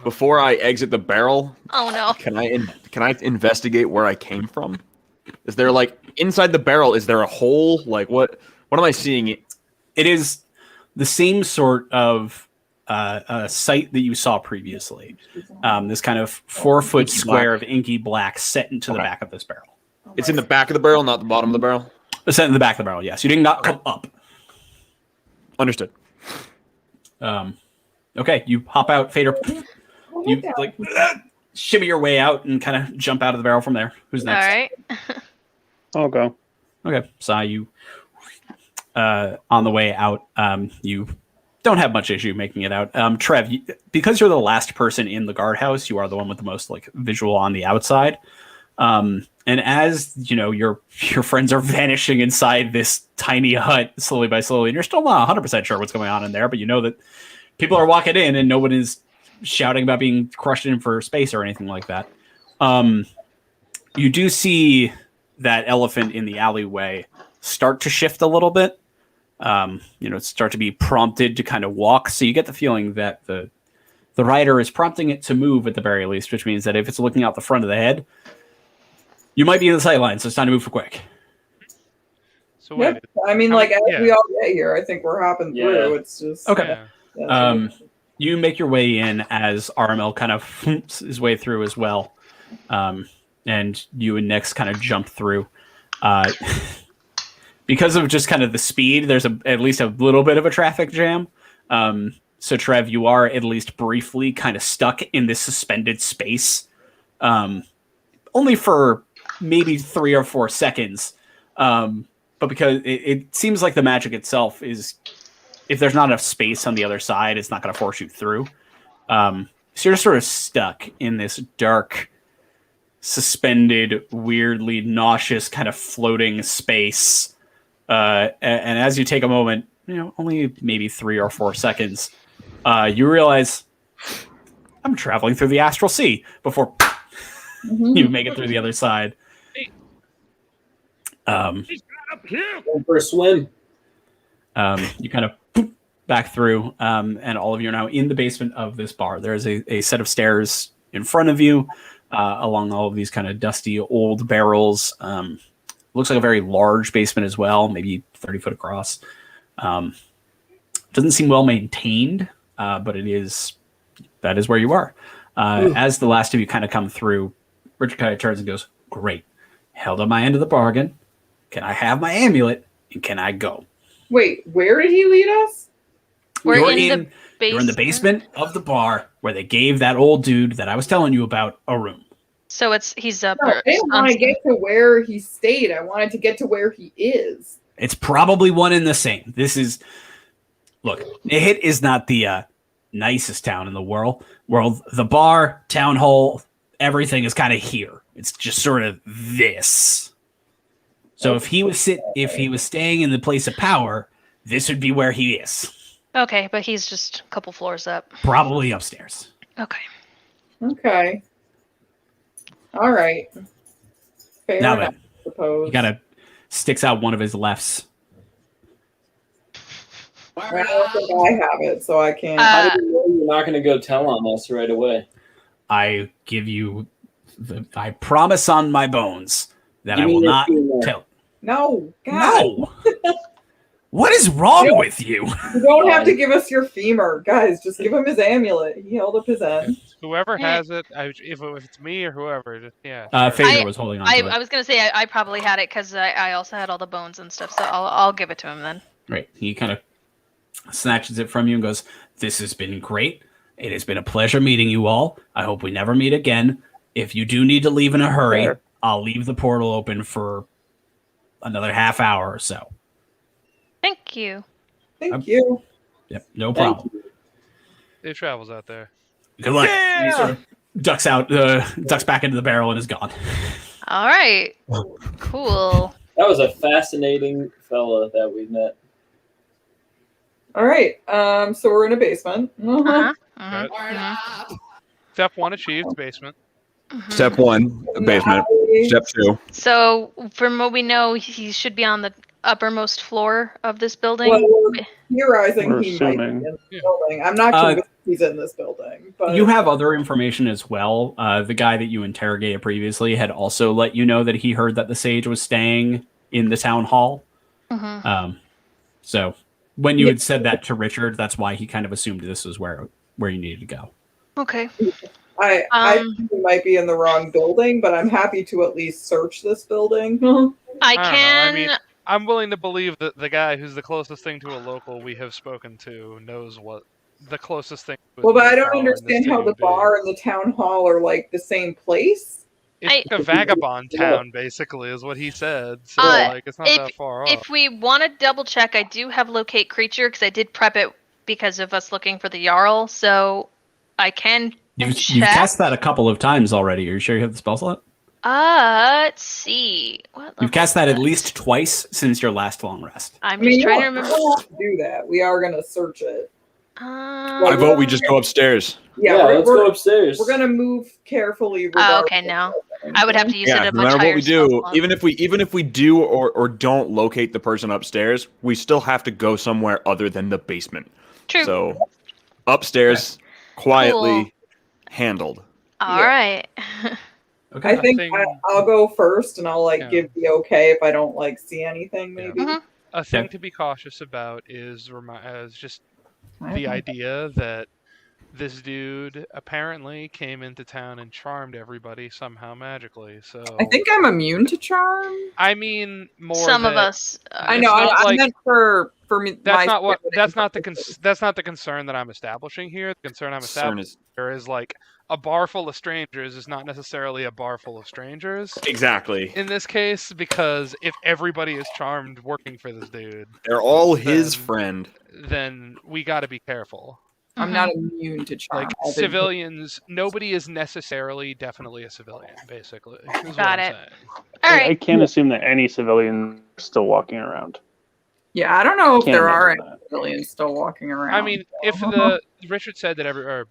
Before I exit the barrel, Oh no. can I investigate where I came from? Is there like inside the barrel? Is there a hole? Like what am I seeing? It is the same sort of a site that you saw previously. This kind of 4-foot square of inky black set into the back of this barrel. It's in the back of the barrel, not the bottom of the barrel. It's set in the back of the barrel. Yes, you did not come up. Understood. Okay, you hop out, Fader. You like shimmy your way out and kind of jump out of the barrel from there. Who's next? All right. I'll go. Okay, Sai, you on the way out, you don't have much issue making it out. Trev, because you're the last person in the guardhouse, you are the one with the most like visual on the outside. And as you know, your friends are vanishing inside this tiny hut slowly by slowly, and you're still not 100% sure what's going on in there, but you know that people are walking in and no one is shouting about being crushed in for space or anything like that. You do see that elephant in the alleyway start to shift a little bit. Start to be prompted to kind of walk. So you get the feeling that the rider is prompting it to move at the very least, which means that if it's looking out the front of the head, you might be in the sight line, so it's time to move for quick. So wait, I mean, like as we all get here, I think we're hopping through. It's just okay. Yeah. You make your way in as RML kind of his way through as well, and you and Nyx kind of jump through. Because of just kind of the speed, there's at least a little bit of a traffic jam. So Trev, you are at least briefly kind of stuck in this suspended space, only for maybe 3 or 4 seconds. But because it seems like the magic itself is, if there's not enough space on the other side, it's not going to force you through. So you're just sort of stuck in this dark, suspended, weirdly nauseous kind of floating space. And as you take a moment, only maybe 3 or 4 seconds, you realize I'm traveling through the astral sea before you make it through the other side. Going for a swim. You kind of back through, and all of you are now in the basement of this bar. There's a set of stairs in front of you, along all of these kind of dusty old barrels. Looks like a very large basement as well, maybe 30 foot across. Doesn't seem well maintained, but that is where you are. As the last of you kind of come through, Richard kind of turns and goes, "Great, held on my end of the bargain. Can I have my amulet? And can I go?" Wait, where did he lead us? You're in the basement of the bar where they gave that old dude that I was telling you about a room. So he's up. No, I didn't want to get to where he stayed. I wanted to get to where he is. It's probably one and the same. Look, Nihit is not the nicest town in the world. The bar, town hall, everything is kind of here. It's just sort of this. So if he was staying in the place of power, this would be where he is. Okay, but he's just a couple floors up. Probably upstairs. Okay. Okay. All right. Fair Now enough, then, I suppose. he kind of sticks out one of his lefts. I don't think I have it, so I can't. How do you know you're not going to go tell on us right away? I give you, I promise on my bones that I will not tell. No, God. No. What is wrong with you? You don't have to give us your femur, guys. Just give him his amulet. He held up his end. Whoever has it, if it's me or whoever, just yeah. Phaedra was holding on to it. I was gonna say I probably had it because I also had all the bones and stuff, so I'll give it to him then. Right. He kind of snatches it from you and goes, "This has been great. It has been a pleasure meeting you all. I hope we never meet again. If you do need to leave in a hurry, I'll leave the portal open for another half hour or so." Thank you. Thank you. Yep, no problem. It travels out there. Good luck. And he sort of ducks back into the barrel and is gone. All right. Cool. That was a fascinating fella that we met. All right. So we're in a basement. Step 1 achieved, basement. Step 1, basement. Step 2. So, from what we know, he should be on the uppermost floor of this building. Well, we're theorizing We're he might be assuming. in this building. I'm not convinced he's in this building. But You have other information as well. The guy that you interrogated previously had also let you know that he heard that the sage was staying in the town hall. So when you had said that to Richard, that's why he kind of assumed this was where you needed to go. Okay. I think he might be in the wrong building, but I'm happy to at least search this building. I don't can. know. I mean, I'm willing to believe that the guy who's the closest thing to a local we have spoken to knows what the closest thing. Well, but I don't understand how the bar and the town hall are like the same place. It's a vagabond town, basically, is what he said. So, like, it's not that far off. If we want to double check, I do have locate creature because I did prep it because of us looking for the Jarl. So I can. You've cast that a couple of times already. Are you sure you have the spell slot? Let's see. You've cast that at least twice since your last long rest. I'm just trying to remember. We don't have to do that. We are going to search it. I vote we just go upstairs. Yeah, let's go upstairs. We're going to move carefully. Oh, okay, no. I would have to use it at a no much matter higher what we spell do, slot. even if we do or don't locate the person upstairs, we still have to go somewhere other than the basement. True. So upstairs, quietly handled. All right. Okay. I think I'll go first, and I'll give the okay if I don't see anything. Maybe a thing to be cautious about is just the idea that this dude apparently came into town and charmed everybody somehow magically. So I think I'm immune to charm. I mean, more some of us. I know. I meant for me. That's not what. That's not the concern that I'm establishing here. The concern I'm establishing here is a bar full of strangers is not necessarily a bar full of strangers. Exactly. In this case, because if everybody is charmed working for this dude, they're all his friend. Then we got to be careful. I'm not immune to charm. Civilians, nobody is necessarily definitely a civilian, basically. Got it. All right. I can't assume that any civilian is still walking around. Yeah, I don't know if there are any civilians still walking around. I mean, if Richard said that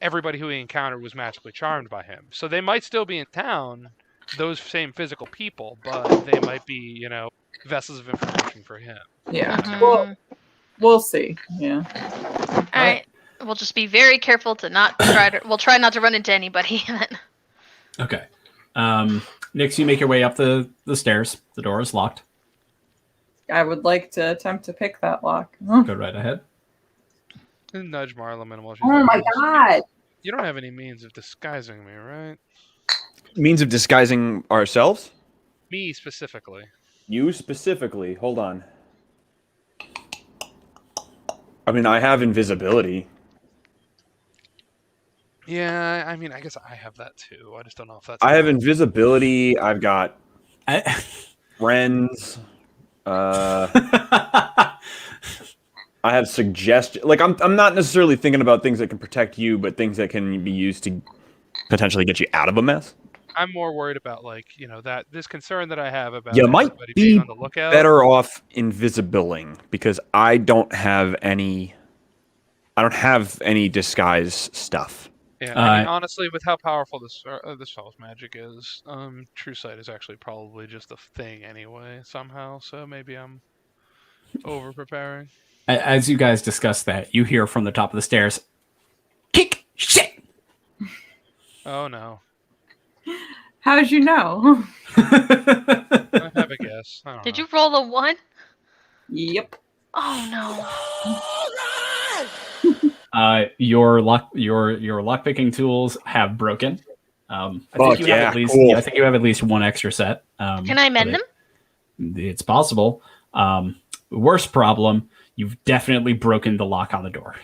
everybody who he encountered was magically charmed by him, so they might still be in town, those same physical people, but they might be, vessels of information for him. Yeah. Well, we'll see. Yeah. All right. We'll just be very careful to not try to. We'll try not to run into anybody. Okay. Nix, you make your way up the stairs. The door is locked. I would like to attempt to pick that lock. Go right ahead. Nudge Marla minimal. Oh my god! You don't have any means of disguising me, right? Means of disguising ourselves? Me specifically. You specifically. Hold on. I mean, I have invisibility. Yeah, I mean, I guess I have that too. I just don't know if that's. I have invisibility. I've got friends. I have suggestion. I'm not necessarily thinking about things that can protect you, but things that can be used to potentially get you out of a mess. I'm more worried about that this concern that I have about You might everybody being be on the lookout. better off invisibiling because I don't have any disguise stuff. Yeah, I mean, honestly, with how powerful this spell's magic is, True Sight is actually probably just a thing anyway somehow. So maybe I'm over preparing. As you guys discuss that, you hear from the top of the stairs, "Kick shit." Oh no. How'd you know? I have a guess. I don't Did know. you roll a 1? Yep. Oh Your lockpicking tools have broken. I Fuck think yeah, cool. I think you have at least one extra set. no. Can I mend them? It's possible. Worst problem, you've definitely broken the lock on the door.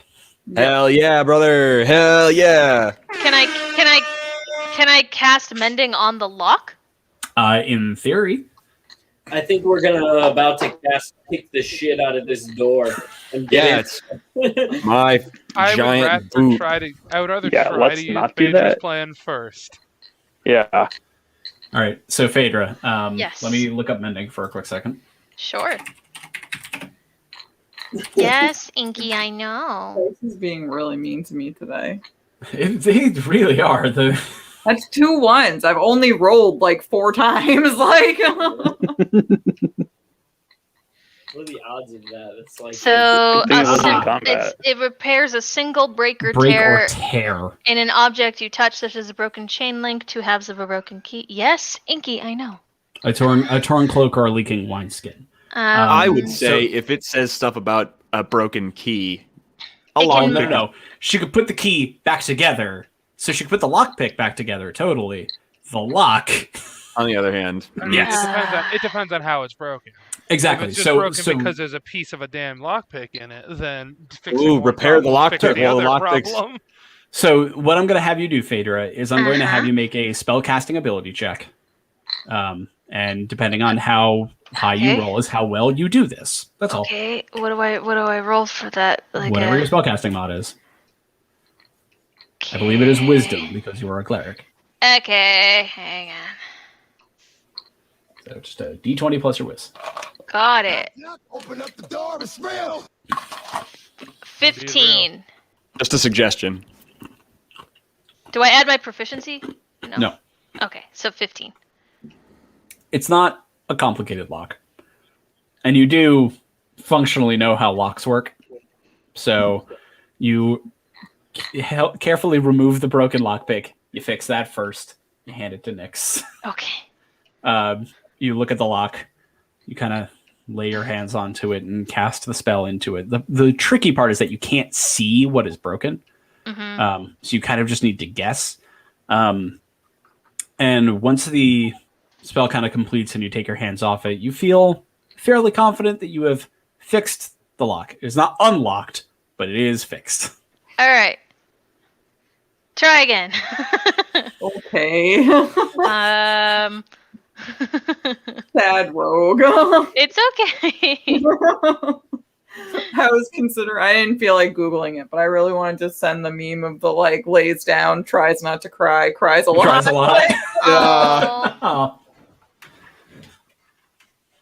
Hell yeah, brother! Hell yeah! Can I cast mending on the lock? In theory. I think we're about to kick the shit out of this door and get It's my giant boot. I would rather Yeah, try let's to use not do Phaedra's that. plan first. Yeah. All right, so Phaedra, Yes. let me look up mending for a quick second. Sure. Yes, Inky, I know. This is being really mean to me today. They really are. That's 2 1s. I've only rolled like 4 times. Like, What are the odds of that? It's like So Good thing it wasn't in combat. it repairs a single break or break tear or tear. in an object you touch, such as a broken chain link, 2 halves of a broken key. Yes, Inky, I know. A torn cloak or a leaking wineskin. I would so- say if it says stuff about a broken key, It along can- No. She could put the key back together. So she could put the lockpick back together, totally. The lock. on the other hand, I mean, Yes. it depends on how it's broken. Exactly. If it's just So, broken because there's a piece of a damn lockpick in it, then fixing Ooh, one repair the problem, fixing lockpick the while the other lockpick's- problem. so what I'm going to have you do, Phaedra, is I'm going to have Uh-huh. you make a spellcasting ability check. And depending on how high you Okay. roll is how well you do this. That's all. Okay, what do I roll for that? Like Whatever your spellcasting mod is. I believe it is wisdom because you are a cleric. Okay, hang on. So just a d20 plus your whiz. Got it. Open up the door, it's real. 15. just a suggestion. Do I add my proficiency? No. Okay, so 15. It's not a complicated lock. And you do functionally know how locks work. So you carefully remove the broken lockpick. You fix that first. You hand it to Nyx. Okay. You look at the lock. You kind of lay your hands onto it and cast the spell into it. The tricky part is that you can't see what is broken. Mm-hmm. So you kind of just need to guess. And once the spell kind of completes and you take your hands off it, you feel fairly confident that you have fixed the lock. It is not unlocked, but it is fixed. All right. Try again. okay. Sad rogue. It's okay. I didn't feel like Googling it, but I really wanted to send the meme of the like lays down, tries not to cry, cries a lot. Tries a lot. Oh. Oh.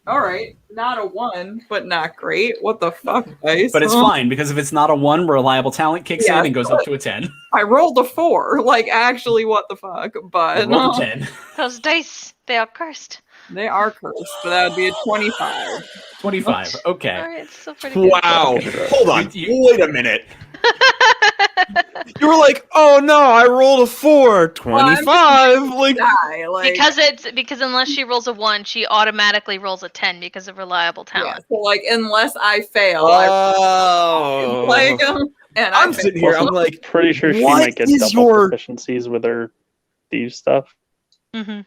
All right, not a 1, but not great. What the fuck, guys? But it's fine because if it's not a 1, reliable talent kicks Yeah. in and goes up to a 10. I rolled a 4. Like, actually, what the fuck? But Roll a 10. Those dice, they are cursed. they are cursed, but that would be a 25. 25. Okay. All right, it's still pretty good. Wow! Hold on. You- Wait a minute. You were like, "Oh no, I rolled a 4, 25." Like, Die, like, Because unless she rolls a 1, she automatically rolls a 10 because of reliable yeah, talent. so like, unless I fail, oh. like, and I'm I sitting here. I'm like, Pretty sure she What might get is double your- proficiencies with her thieves stuff. Mm-hmm.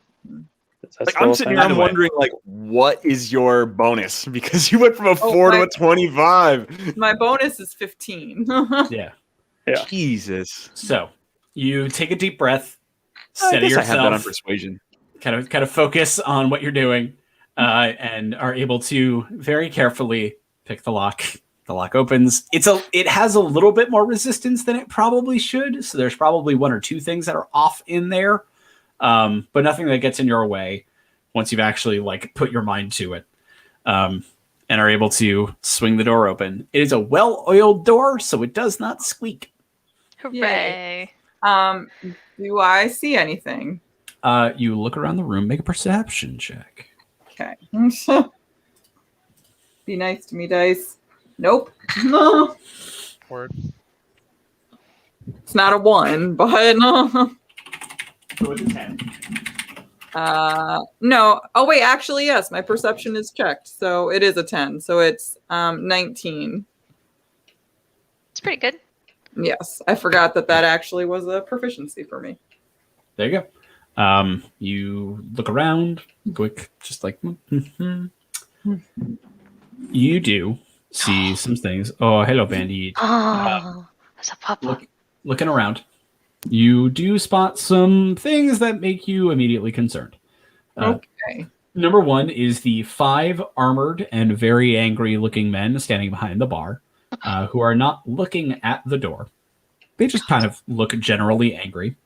Is that like still I'm a sitting thing? here. I'm wondering, like, what is your bonus? Because you went from a 4 to my- a 25. my bonus is 15. Yeah. Yeah. Jesus. So you take a deep breath, I steady guess I have that on yourself, persuasion. kind of focus on what you're doing, and are able to very carefully pick the lock. The lock opens. It has a little bit more resistance than it probably should. So there's probably 1 or 2 things that are off in there. but nothing that gets in your way once you've actually like put your mind to it, and are able to swing the door open. It is a well-oiled door, so it does not squeak. Hooray! Do I see anything? You look around the room, make a perception check. Okay. Be nice to me, dice. Nope. No. Word. It's not a 1, but no. So it's a 10. No. Oh wait, actually yes, my perception is checked. So it is a 10. So it's 19. It's pretty good. Yes. I forgot that actually was a proficiency for me. There you go. You look around, quick, just like you do see some things. Oh, hello, Bandit. Oh, there's a papa. Looking around, you do spot some things that make you immediately concerned. Okay. Number one is the 5 armored and very angry-looking men standing behind the bar, who are not looking at the door. They just kind of look generally angry.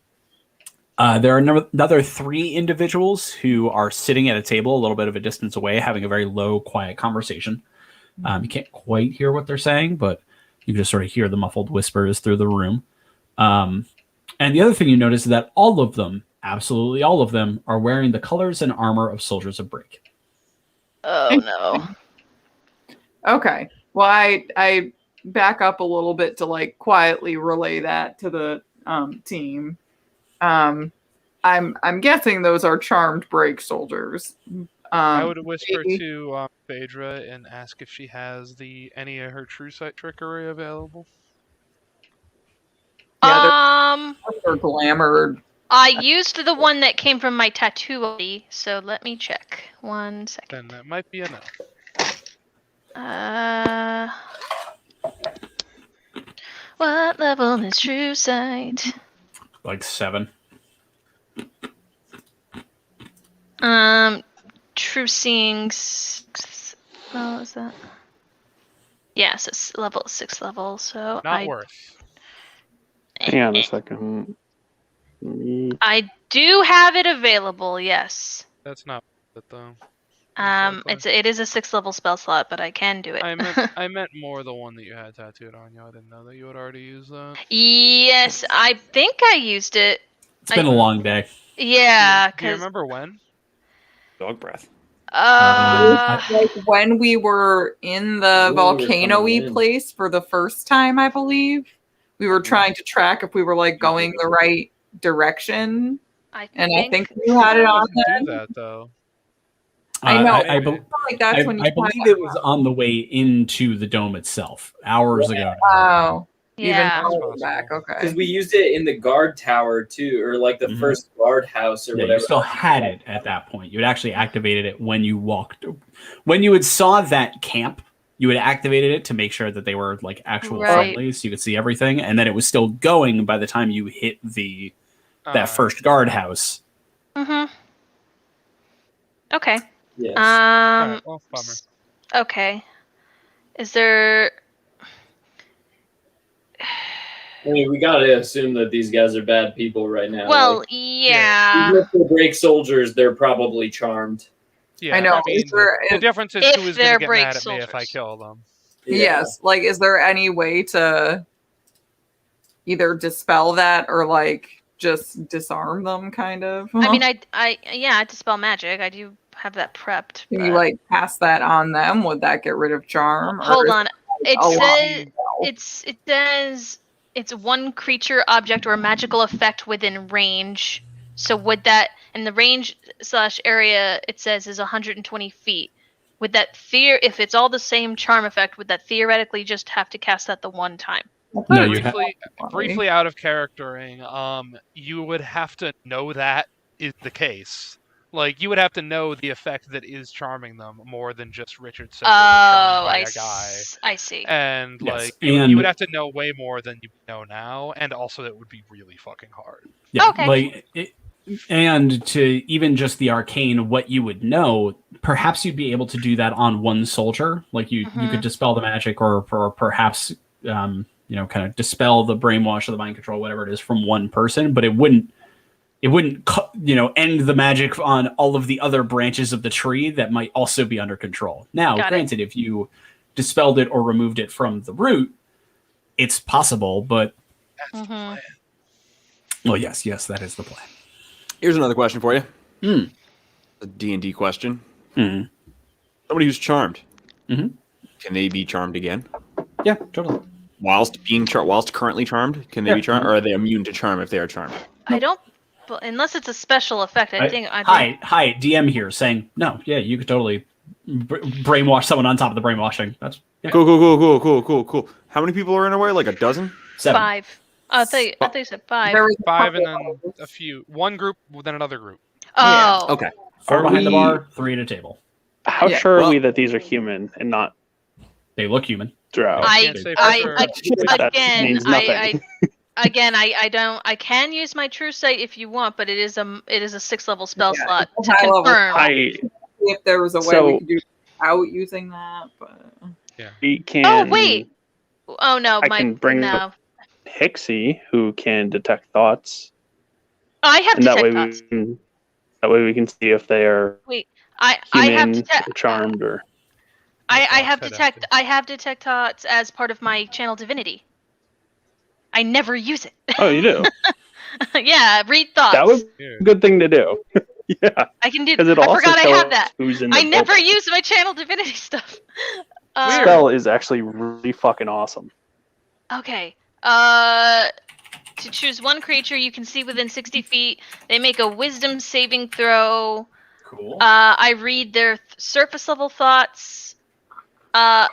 There are another 3 individuals who are sitting at a table a little bit of a distance away, having a very low, quiet conversation. You can't quite hear what they're saying, but you can just sort of hear the muffled whispers through the room. And the other thing you notice is that all of them, absolutely all of them, are wearing the colors and armor of soldiers of Break. Oh no. Okay. Well, I back up a little bit to like quietly relay that to the team. I'm guessing those are charmed Break soldiers. I would whisper to Phaedra and ask if she has any of her true sight trickery available. Yeah, they're glamored. I used the one that came from my tattoo already, so let me check. 1 second. Then that might be enough. What level is true sight? Like 7. True seeing. Oh, is that? Yes, it's level 6 level. So Not worth. Hang on a second. I do have it available. Yes. That's not worth it though. It is a 6 level spell slot, but I can do it. I meant more the one that you had tattooed on you. I didn't know that you had already used that. Yes, I think I used it. It's been a long day. Yeah, Do you remember when? Dog breath. Like when we were in the When we were volcano-y coming in. place for the first time, I believe. We were trying to track if we were like going the right direction. I think you had it on Do then. that though. I know. I felt like that's when you I believe it was on the way into the dome itself hours ago. Oh, yeah. even further back. Okay. Because we used it in the guard tower too, or like the first guard house or Yeah, whatever. you still had it at that point. You had actually activated it when you walked. When you had saw that camp, you had activated it to make sure that they were like actual friendlies, so you could see everything, and then it was still going by the time you hit that first guard house. Mm-hmm. Okay. Yes. Alright, well, bummer. Okay. Is there? I mean, we gotta assume that these guys are bad people right now. Well, like, yeah. even if they're Break soldiers, they're probably charmed. Yeah, I know. I mean, the difference is if who is going they're to get Break mad at me if I soldiers. kill them. Yes. Like, is there any way to either dispel that or like just disarm them, kind of? I mean, I dispel magic. I do have that prepped. Can but- you like pass that on them? Would that get rid of charm? Hold Or on. is It a lot says it says it's one creature, object, or magical effect within range. So would that, and the range / area it says is 120 feet. Would that if it's all the same charm effect, would that theoretically just have to cast that the one time? No, you have. Briefly out of charactering, you would have to know that is the case. Like, you would have to know the effect that is charming them more than just Richard said. I see. And Yes, like, you and- would have to know way more than you know now, and also it would be really fucking hard. Yeah, Okay. and to even just the arcane, what you would know, perhaps you'd be able to do that on one soldier. Like you could dispel the magic, or perhaps kind of dispel the brainwash or the mind control, whatever it is, from one person. But it wouldn't it wouldn't end the magic on all of the other branches of the tree that might also be under control. Now, granted, if you dispelled it or removed it from the root, it's possible, but well, yes, that is the plan. Here's another question for you. Mm. A D&D question. Mm-hmm. Somebody who's charmed. Mm-hmm. Can they be charmed again? Yeah, totally. Whilst currently charmed, can they be charmed, or are they immune to charm if they are charmed? I don't, unless it's a special effect. I think. Hi, DM here saying no. Yeah, you could totally brainwash someone on top of the brainwashing. That's Cool. How many people are in a way? Like a dozen? 7. 5. I thought you said 5. There was 5 and then a few. One group, then another group. Oh. Yeah. Okay. 4 behind the bar, 3 at a table. How sure are we that these are human and not? They look human. Drow. I can use my true sight if you want, but it is a 6-level spell slot to confirm. If there was a way we could do without using that, but we can. Oh wait! Oh no! I can bring up Hixie, who can detect thoughts. I have detect thoughts. That way we can see if they are. Wait, I have detect, or charmed or. I have detect thoughts as part of my channel divinity. I never use it. Oh, you do? Yeah, read thoughts. That was a good thing to do. Yeah. I can do. I forgot I have that. I never use my channel divinity stuff. Spell is actually really fucking awesome. Okay. To choose one creature you can see within 60 feet, they make a wisdom saving throw. Cool. I read their surface level thoughts. On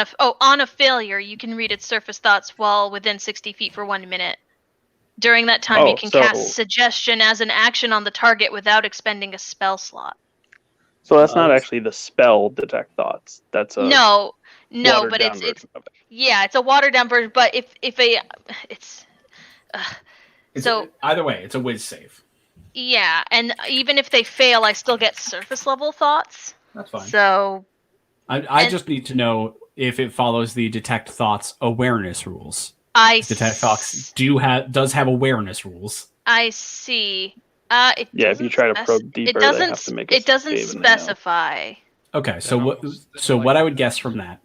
a failure, you can read its surface thoughts while within 60 feet for 1 minute. During that time, you can cast suggestion as an action on the target without expending a spell slot. So that's not actually the spell detect thoughts. That's a no, but it's a watered down version. But so either way, it's a whiz save. Yeah, and even if they fail, I still get surface level thoughts. That's fine. So I just need to know if it follows the detect thoughts awareness rules. Detect thoughts does have awareness rules. I see. If you try to probe deeper, they have to make it doesn't specify. Okay, so what I would guess from that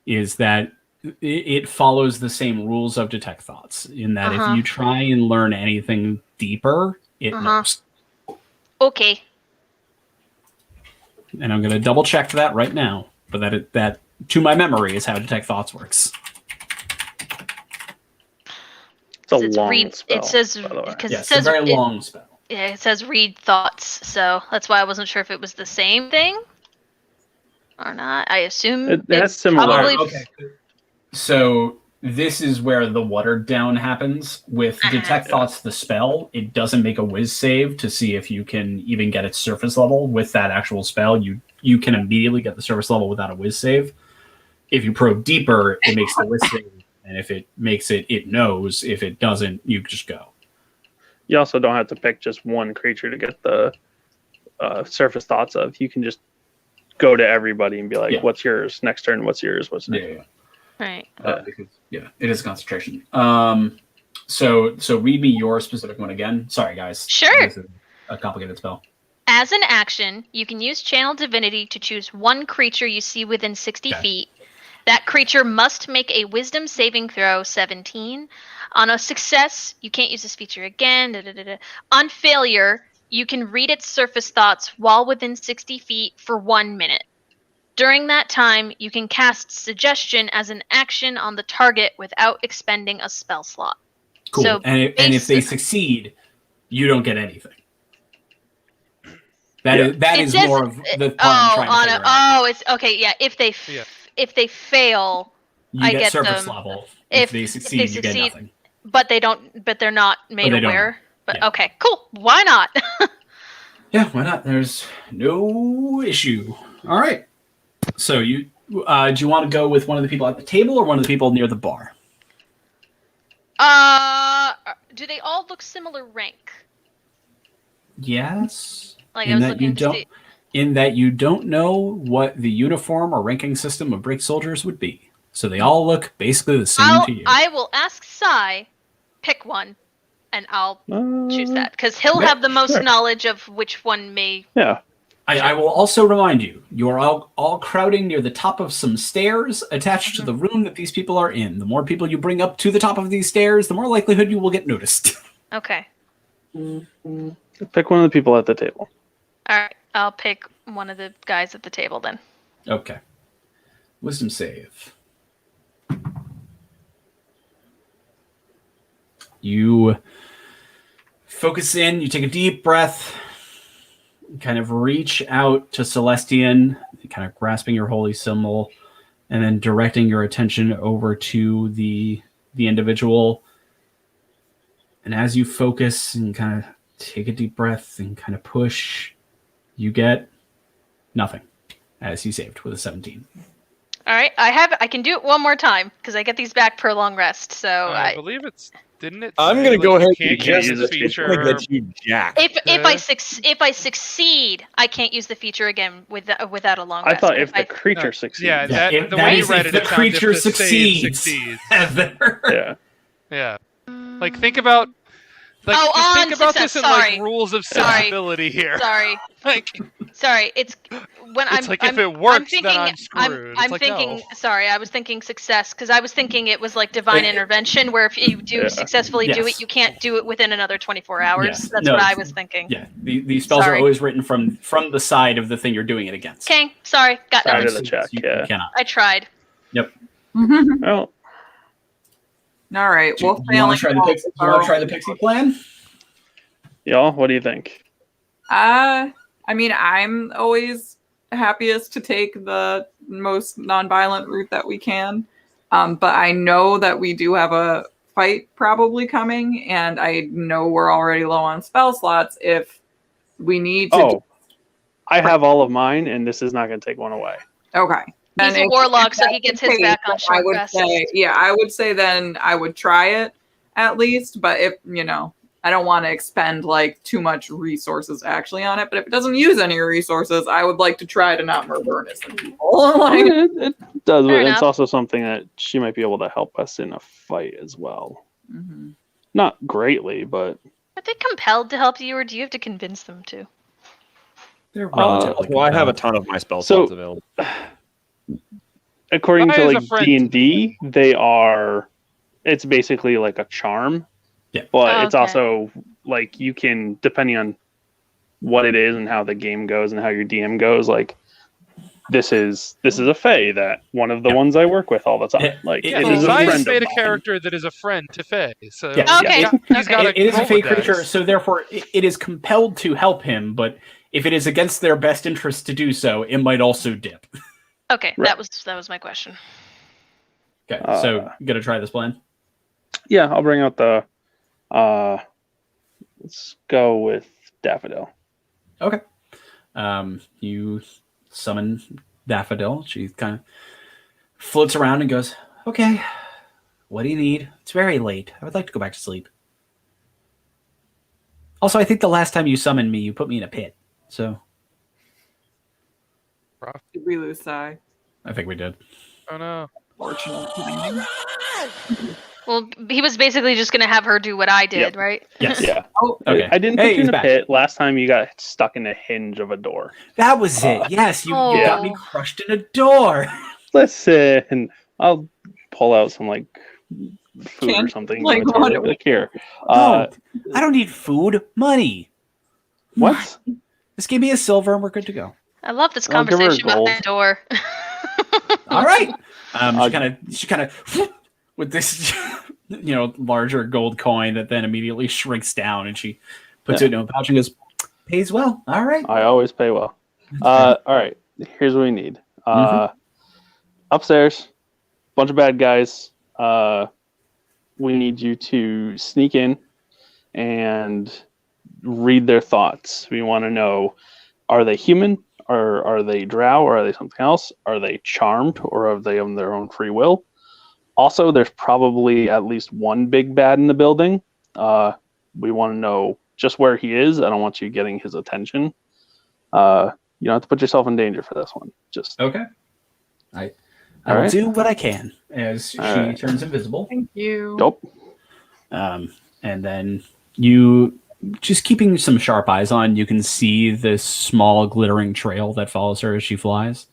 is that it follows the same rules of detect thoughts in that if you try and learn anything deeper, it knows. Okay. And I'm going to double check that right now, but that to my memory is how detect thoughts works. It's a long spell. It says because it says a very long spell. Yeah, it says read thoughts, so that's why I wasn't sure if it was the same thing or not. I assume it has similar. Okay. So this is where the watered down happens with detect thoughts. The spell, it doesn't make a whiz save to see if you can even get its surface level with that actual spell. You can immediately get the surface level without a whiz save. If you probe deeper, it makes the whiz save. And if it makes it, it knows. If it doesn't, you just go. You also don't have to pick just one creature to get the surface thoughts of. You can just go to everybody and be like, what's yours? Next turn, what's yours? What's next? Yeah. Right. Because, it is concentration. So read me your specific one again. Sorry, guys. Sure. This is a complicated spell. As an action, you can use Channel Divinity to choose one creature you see within 60 feet. That creature must make a Wisdom saving throw 17. On a success, you can't use this feature again. On failure, you can read its surface thoughts while within 60 feet for 1 minute. During that time, you can cast Suggestion as an action on the target without expending a spell slot. Cool. So and if they succeed, you don't get anything. That is more of the part I'm trying to figure out. It's okay. Yeah, if they fail, I get surface them. level. If they succeed, you get nothing. But they don't. But they're not made aware. But yeah. Okay, cool. Why not? Yeah, why not? There's no issue. All right. So do you want to go with one of the people at the table or one of the people near the bar? Do they all look similar rank? Yes. Like in that you don't know what the uniform or ranking system of Break Soldiers would be. So they all look basically the same to you. I will ask Sai, pick one, and I'll choose that because he'll have the most knowledge of which one may. Yeah. I will also remind you, you are all crowding near the top of some stairs attached to the room that these people are in. The more people you bring up to the top of these stairs, the more likelihood you will get noticed. Okay. Pick one of the people at the table. All right. I'll pick one of the guys at the table then. Okay. Wisdom save. You focus in, you take a deep breath, kind of reach out to Celestian, kind of grasping your holy symbol, and then directing your attention over to the individual. And as you focus and kind of take a deep breath and kind of push, you get nothing, as you saved with a 17. All right. I can do it one more time because I get these back per long rest. So I believe it's. Didn't it? I'm say, gonna go ahead you and can't guess use this the is feature. gonna get you jacked. If I succeed, I can't use the feature again without a long rest. I thought if the creature succeeds. Yeah, If the that way you is read if it, the it sounds creature if the save succeeds. Heather. Yeah. Yeah. Like think about. Like, Oh, just think on about success, this in sorry. like rules of Sorry. sensibility here. Sorry. Like Sorry. It's when it's like if it works, then I'm screwed. I'm It's like, thinking. no. Sorry, I was thinking success because I was thinking it was like divine intervention, where if you do successfully do Yes. it, you can't do it within another 24 hours. Yes. That's No, what I was thinking. Yeah, these spells are Sorry. always written from the side of the thing you're doing it against. Okay. Sorry. Got Side nothing. of the check, You yeah. cannot. I tried. Yep. Well, All right. Do Well, you want to try the pixie plan? y'all, what do you think? I mean, I'm always happiest to take the most nonviolent route that we can. But I know that we do have a fight probably coming, and I know we're already low on spell slots. If we need to. Oh, I have all of mine, and this is not going to take one away. Okay. He's a warlock, so he gets his back on short rest. I would say then I would try it at least. But if, I don't want to expend like too much resources actually on it. But if it doesn't use any resources, I would like to try to not murder innocent people. Like, It does, but Fair it's enough. also something that she might be able to help us in a fight as well. mhm. Not greatly, but Are they compelled to help you, or do you have to convince them to? They're relatively. Well, I have a compelling. ton of my spell So- slots available. according Why to is like a friend- D&D, they are. It's basically like a charm. Yeah. But it's Okay. also like you can, depending on what it is and how the game goes and how your DM goes, like this is a fae that one of the ones I work with all the time. Like Yeah, it so is a Zion friend made of a mine. character that is a friend to Faye. So Yeah. Okay. he's got It is a Rolodex. fake creature, so therefore it is compelled to help him. But if it is against their best interest to do so, it might also dip. Okay, Right. that was my question. Okay, so you gonna try this plan? Yeah, I'll bring out the. Let's go with Daffodil. Okay. You summon Daffodil. She kind of floats around and goes, "Okay, what do you need? It's very late. I would like to go back to sleep. Also, I think the last time you summoned me, you put me in a pit. So Did we lose Sai? I think we did. Oh no. Fortunate timing. Well, he was basically just gonna have her do what I did, Yep. right? Yes. Yeah. Oh, Okay. I didn't put Hey, you he's in a back. pit. Last time you got stuck in a hinge of a door. That was it. Yes, you got me Oh. crushed in a door. Listen, I'll pull out some like food or Can't- something. like, give it to what- her. Like here. No, I don't need food. Money. What? Just give me a silver and we're good to go. I love this I'll give her conversation about gold. that door. All right. She kind of with this, larger gold coin that then immediately shrinks down, and she puts it in a pouch and goes, "Pays well. All right." I always pay well. All right. Here's what we need. Upstairs, bunch of bad guys. We need you to sneak in and read their thoughts. We want to know: are they human, or are they drow, or are they something else? Are they charmed, or are they of their own free will? Also, there's probably at least one big bad in the building. We want to know just where he is. I don't want you getting his attention. You don't have to put yourself in danger for this one. Just Okay. I All will right. do what I can as All she right. turns invisible. thank you. Nope. And then You just keeping some sharp eyes on. You can see this small glittering trail that follows her as she flies.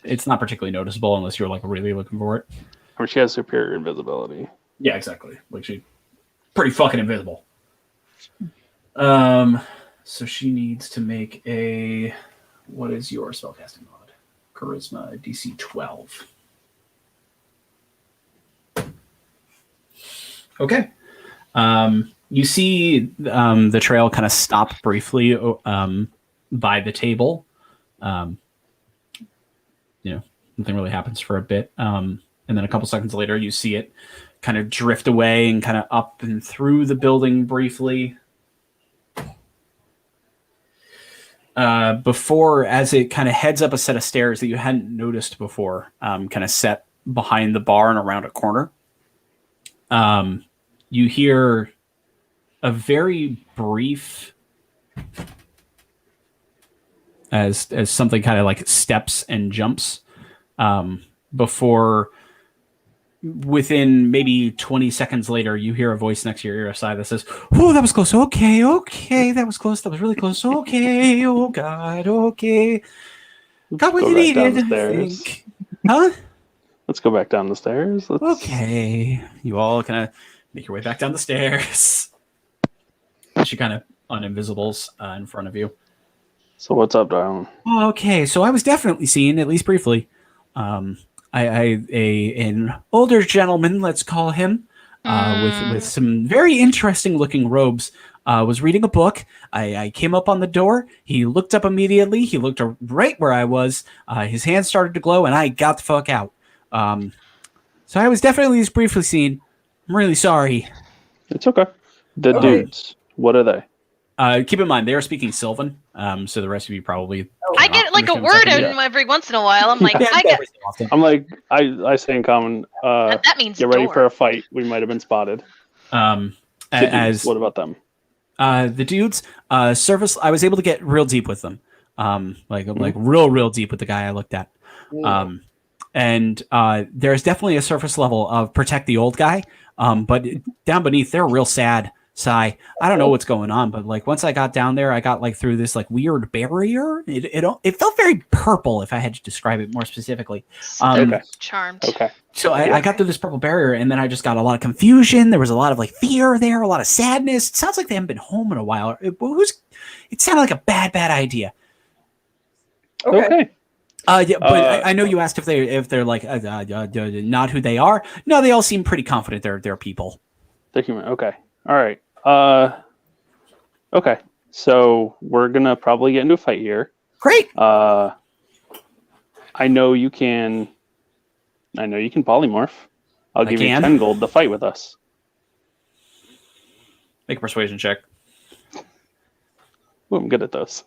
It's not particularly noticeable unless you're like really looking for it. I mean, she has superior invisibility. Yeah, exactly. Like she's pretty fucking invisible. So she needs to make a. What is your spellcasting mod? Charisma DC 12. Okay. You see the trail kind of stop briefly by the table. Nothing really happens for a bit. And then a couple seconds later, you see it kind of drift away and kind of up and through the building briefly. Before, as it kind of heads up a set of stairs that you hadn't noticed before, kind of set behind the bar and around a corner, you hear a very brief, as something kind of like steps and jumps, before within maybe 20 seconds later, you hear a voice next to your ear side that says, "Oh, that was close. Okay, that was close. That was really close. Okay, oh God, okay. Got what you needed, I think." Huh? Let's go back down the stairs. Okay. You all kind of make your way back down the stairs. She kind of uninvisibles in front of you. So what's up, darling? Okay, so I was definitely seen, at least briefly. An older gentleman, let's call him, with some very interesting looking robes, was reading a book. I came up on the door. He looked up immediately. He looked right where I was. His hands started to glow, and I got the fuck out. So I was definitely just briefly seen. I'm really sorry. It's okay. The dudes, what are they? Keep in mind, they are speaking Sylvan, so the rest of you probably... I get like a word in every once in a while. I'm like, I'm like, I say in common, that means get ready door. for a fight. We might have been spotted. What about them? The dudes, service, I was able to get real deep with them. Like real deep with the guy I looked at. And there's definitely a surface level of protect the old guy, but down beneath, they're real sad. Sigh. I don't know what's going on, but like once I got down there, I got like through this like weird barrier. It felt very purple, if I had to describe it more specifically. Okay. Charmed. Okay. So I got through this purple barrier, and then I just got a lot of confusion. There was a lot of like fear there, a lot of sadness. It sounds like they haven't been home in a while. It sounded like a bad idea. Okay. Yeah, but I know you asked if they're like not who they are. No, they all seem pretty confident they're people. They're human. Okay. All right. Okay. So we're gonna probably get into a fight here. Great. I know you can polymorph. I'll give you 10 gold to fight with us. Make a persuasion check. Ooh, I'm good at those.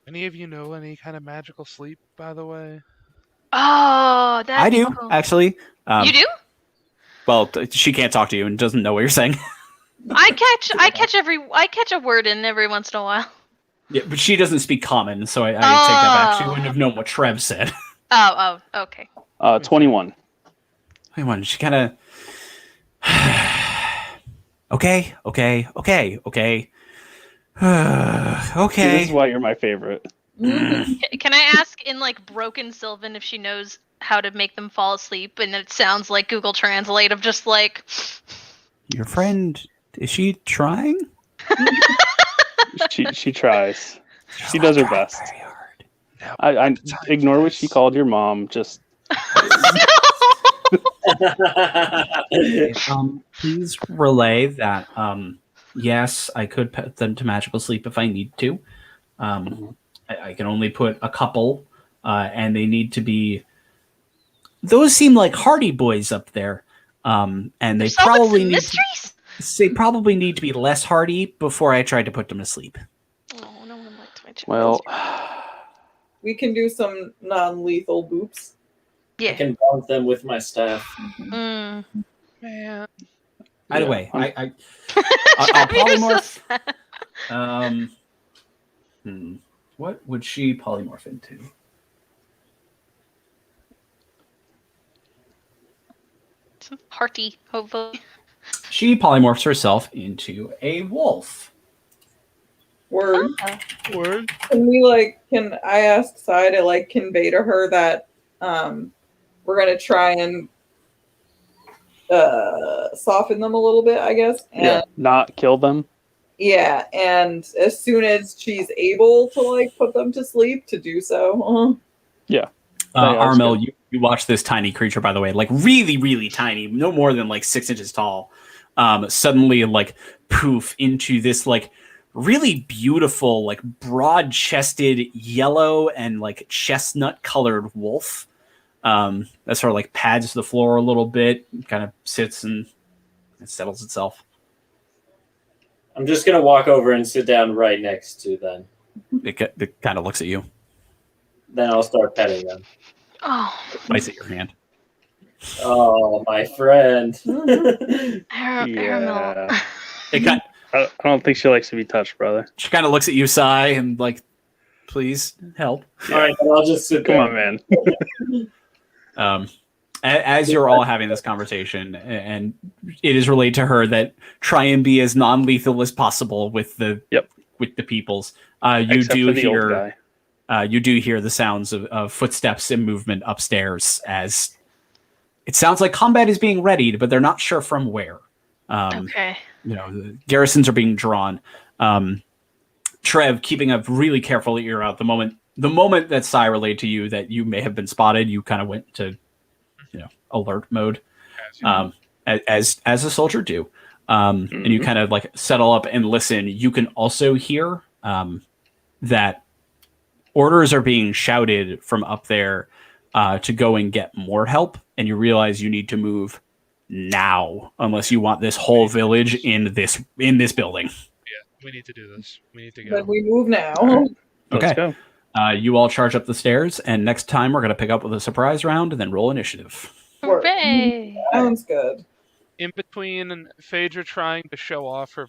Any of you know any kind of magical sleep, by the way? Oh, that's I do, cool. actually. You do? Well, she can't talk to you and doesn't know what you're saying. I catch a word in every once in a while. Yeah, but she doesn't speak common, so I take that back. She wouldn't have known what Trev said. Oh, okay. 21. 21. She kind of. Okay. Okay. This is why you're my favorite. Can I ask in like broken Sylvan if she knows how to make them fall asleep? And it sounds like Google Translate of just like. Your friend, is she trying? She tries. She does her best. Very hard. I ignore what she called your mom. Just. Please relay that. Yes, I could put them to magical sleep if I need to. I can only put a couple, and they need to be. Those seem like hardy boys up there, and they probably need. They probably need to be less hardy before I tried to put them to sleep. Oh, no one liked my chicken. Well, we can do some non-lethal boops. Yeah. I can bonk them with my staff. Mm. Man. Either way, I'll You're polymorph. What would she polymorph into? Hearty, hopefully. she polymorphs herself into a wolf. Word. Word. Can I ask Sai to like convey to her that we're gonna try and soften them a little bit, I guess. And not kill them. yeah, and as soon as she's able to like put them to sleep, to do so. Armel, you watch this tiny creature, by the way, like really, really tiny, no more than like 6 inches tall, suddenly like poof into this like really beautiful, like broad-chested yellow and like chestnut-colored wolf. That sort of like pads the floor a little bit, kind of sits and it settles itself. I'm just gonna walk over and sit down right next to them. It kind of looks at you. Then I'll start petting them. Oh, Bites at your hand. Oh, my friend. Aramil. I don't think she likes to be touched, brother. She kind of looks at you, Sai, and like, please help. All right, then I'll just sit Come there. on, man. As you're all having this conversation, and it is relayed to her that try and be as non-lethal as possible with the peoples. You Except do for the old hear guy. you do hear the sounds of footsteps and movement upstairs. As it sounds like combat is being readied, but they're not sure from where. Okay. The garrisons are being drawn. Trev, keeping a really careful ear out, the moment that Sai relayed to you that you may have been spotted, you kind of went to alert mode, as a soldier do, and you kind of like settle up and listen. You can also hear that orders are being shouted from up there to go and get more help, and you realize you need to move now unless you want this whole village in this building. Yeah, we need to do this. We need to go. Then we move now. Okay. Let's go. You all charge up the stairs, and next time we're going to pick up with a surprise round and then roll initiative. Hooray! Sounds good. In between Phaedra trying to show off her